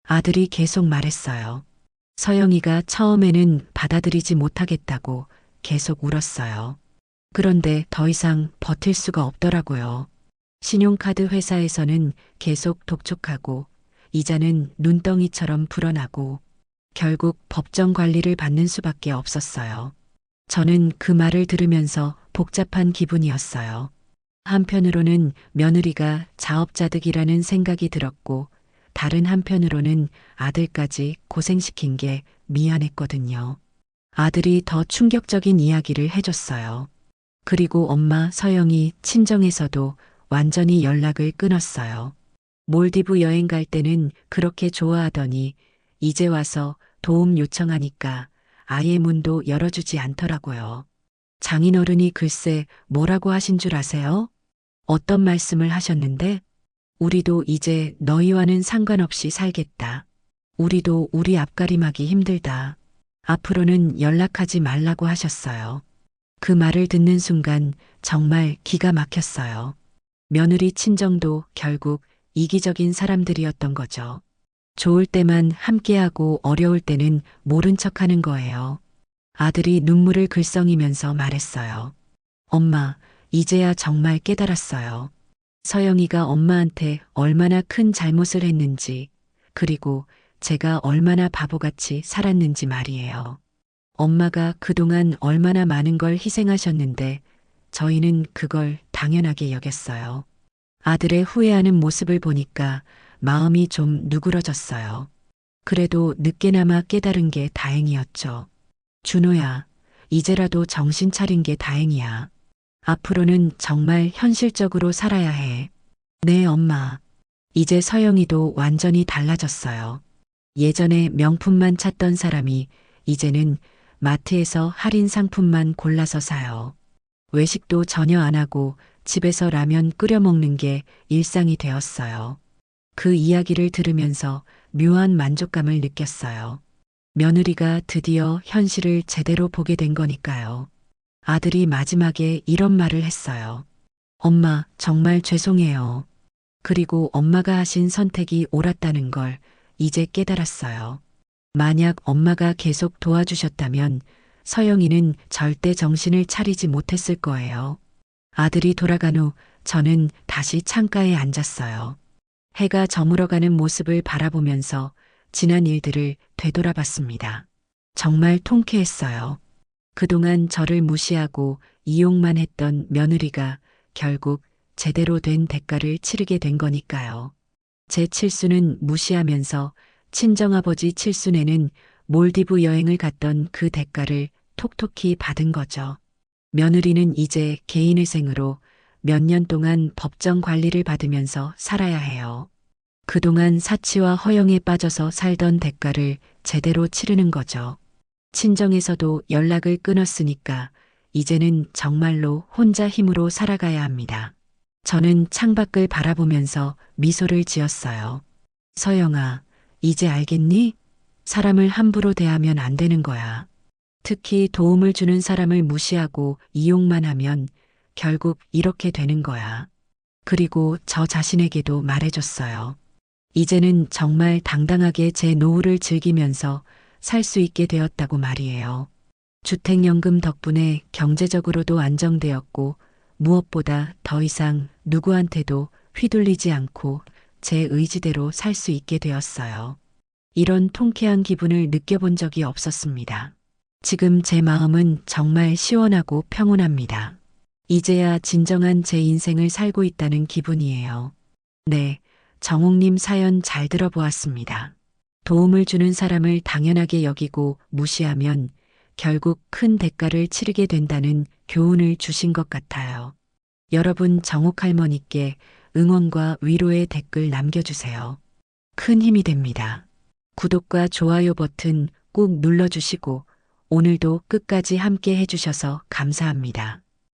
아들이 계속 말했어요. 서영이가 처음에는 받아들이지 못하겠다고 계속 울었어요. 그런데 더 이상 버틸 수가 없더라고요. 신용카드 회사에서는 계속 독촉하고 이자는 눈덩이처럼 불어나고 결국 법정 관리를 받는 수밖에 없었어요. 저는 그 말을 들으면서 복잡한 기분이었어요. 한편으로는 며느리가 자업자득이라는 생각이 들었고 다른 한편으로는 아들까지 고생시킨 게 미안했거든요. 아들이 더 충격적인 이야기를 해줬어요. 그리고 엄마 서영이 친정에서도 완전히 연락을 끊었어요. 몰디브 여행 갈 때는 그렇게 좋아하더니 이제 와서 도움 요청하니까 아예 문도 열어주지 않더라고요. 장인어른이 글쎄 뭐라고 하신 줄 아세요? 어떤 말씀을 하셨는데? 우리도 이제 너희와는 상관없이 살겠다. 우리도 우리 앞가림하기 힘들다. 앞으로는 연락하지 말라고 하셨어요. 그 말을 듣는 순간 정말 기가 막혔어요. 며느리 친정도 결국 이기적인 사람들이었던 거죠. 좋을 때만 함께하고 어려울 때는 모른 척하는 거예요. 아들이 눈물을 글썽이면서 말했어요. 엄마, 이제야 정말 깨달았어요. 서영이가 엄마한테 얼마나 큰 잘못을 했는지, 그리고 제가 얼마나 바보같이 살았는지 말이에요. 엄마가 그동안 얼마나 많은 걸 희생하셨는데 저희는 그걸 당연하게 여겼어요. 아들의 후회하는 모습을 보니까 마음이 좀 누그러졌어요. 그래도 늦게나마 깨달은 게 다행이었죠. 준호야, 이제라도 정신 차린 게 다행이야. 앞으로는 정말 현실적으로 살아야 해. 네, 엄마. 이제 서영이도 완전히 달라졌어요. 예전에 명품만 찾던 사람이 이제는 마트에서 할인 상품만 골라서 사요. 외식도 전혀 안 하고 집에서 라면 끓여 먹는 게 일상이 되었어요. 그 이야기를 들으면서 묘한 만족감을 느꼈어요. 며느리가 드디어 현실을 제대로 보게 된 거니까요. 아들이 마지막에 이런 말을 했어요. 엄마, 정말 죄송해요. 그리고 엄마가 하신 선택이 옳았다는 걸 이제 깨달았어요. 만약 엄마가 계속 도와주셨다면 서영이는 절대 정신을 차리지 못했을 거예요. 아들이 돌아간 후 저는 다시 창가에 앉았어요. 해가 저물어가는 모습을 바라보면서 지난 일들을 되돌아봤습니다. 정말 통쾌했어요. 그동안 저를 무시하고 이용만 했던 며느리가 결국 제대로 된 대가를 치르게 된 거니까요. 제 칠수는 무시하면서 친정아버지 칠순에는 몰디브 여행을 갔던 그 대가를 톡톡히 받은 거죠. 며느리는 이제 개인회생으로 몇 년 동안 법정 관리를 받으면서 살아야 해요. 그동안 사치와 허영에 빠져서 살던 대가를 제대로 치르는 거죠. 친정에서도 연락을 끊었으니까 이제는 정말로 혼자 힘으로 살아가야 합니다. 저는 창밖을 바라보면서 미소를 지었어요. 서영아, 이제 알겠니? 사람을 함부로 대하면 안 되는 거야. 특히 도움을 주는 사람을 무시하고 이용만 하면 결국 이렇게 되는 거야. 그리고 저 자신에게도 말해줬어요. 이제는 정말 당당하게 제 노후를 즐기면서 살 수 있게 되었다고 말이에요. 주택연금 덕분에 경제적으로도 안정되었고 무엇보다 더 이상 누구한테도 휘둘리지 않고 제 의지대로 살 수 있게 되었어요. 이런 통쾌한 기분을 느껴본 적이 없었습니다. 지금 제 마음은 정말 시원하고 평온합니다. 이제야 진정한 제 인생을 살고 있다는 기분이에요. 네, 정옥님 사연 잘 들어보았습니다. 도움을 주는 사람을 당연하게 여기고 무시하면 결국 큰 대가를 치르게 된다는 교훈을 주신 것 같아요. 여러분 정옥 할머니께 응원과 위로의 댓글 남겨주세요. 큰 힘이 됩니다. 구독과 좋아요 버튼 꼭 눌러주시고 오늘도 끝까지 함께 해주셔서 감사합니다.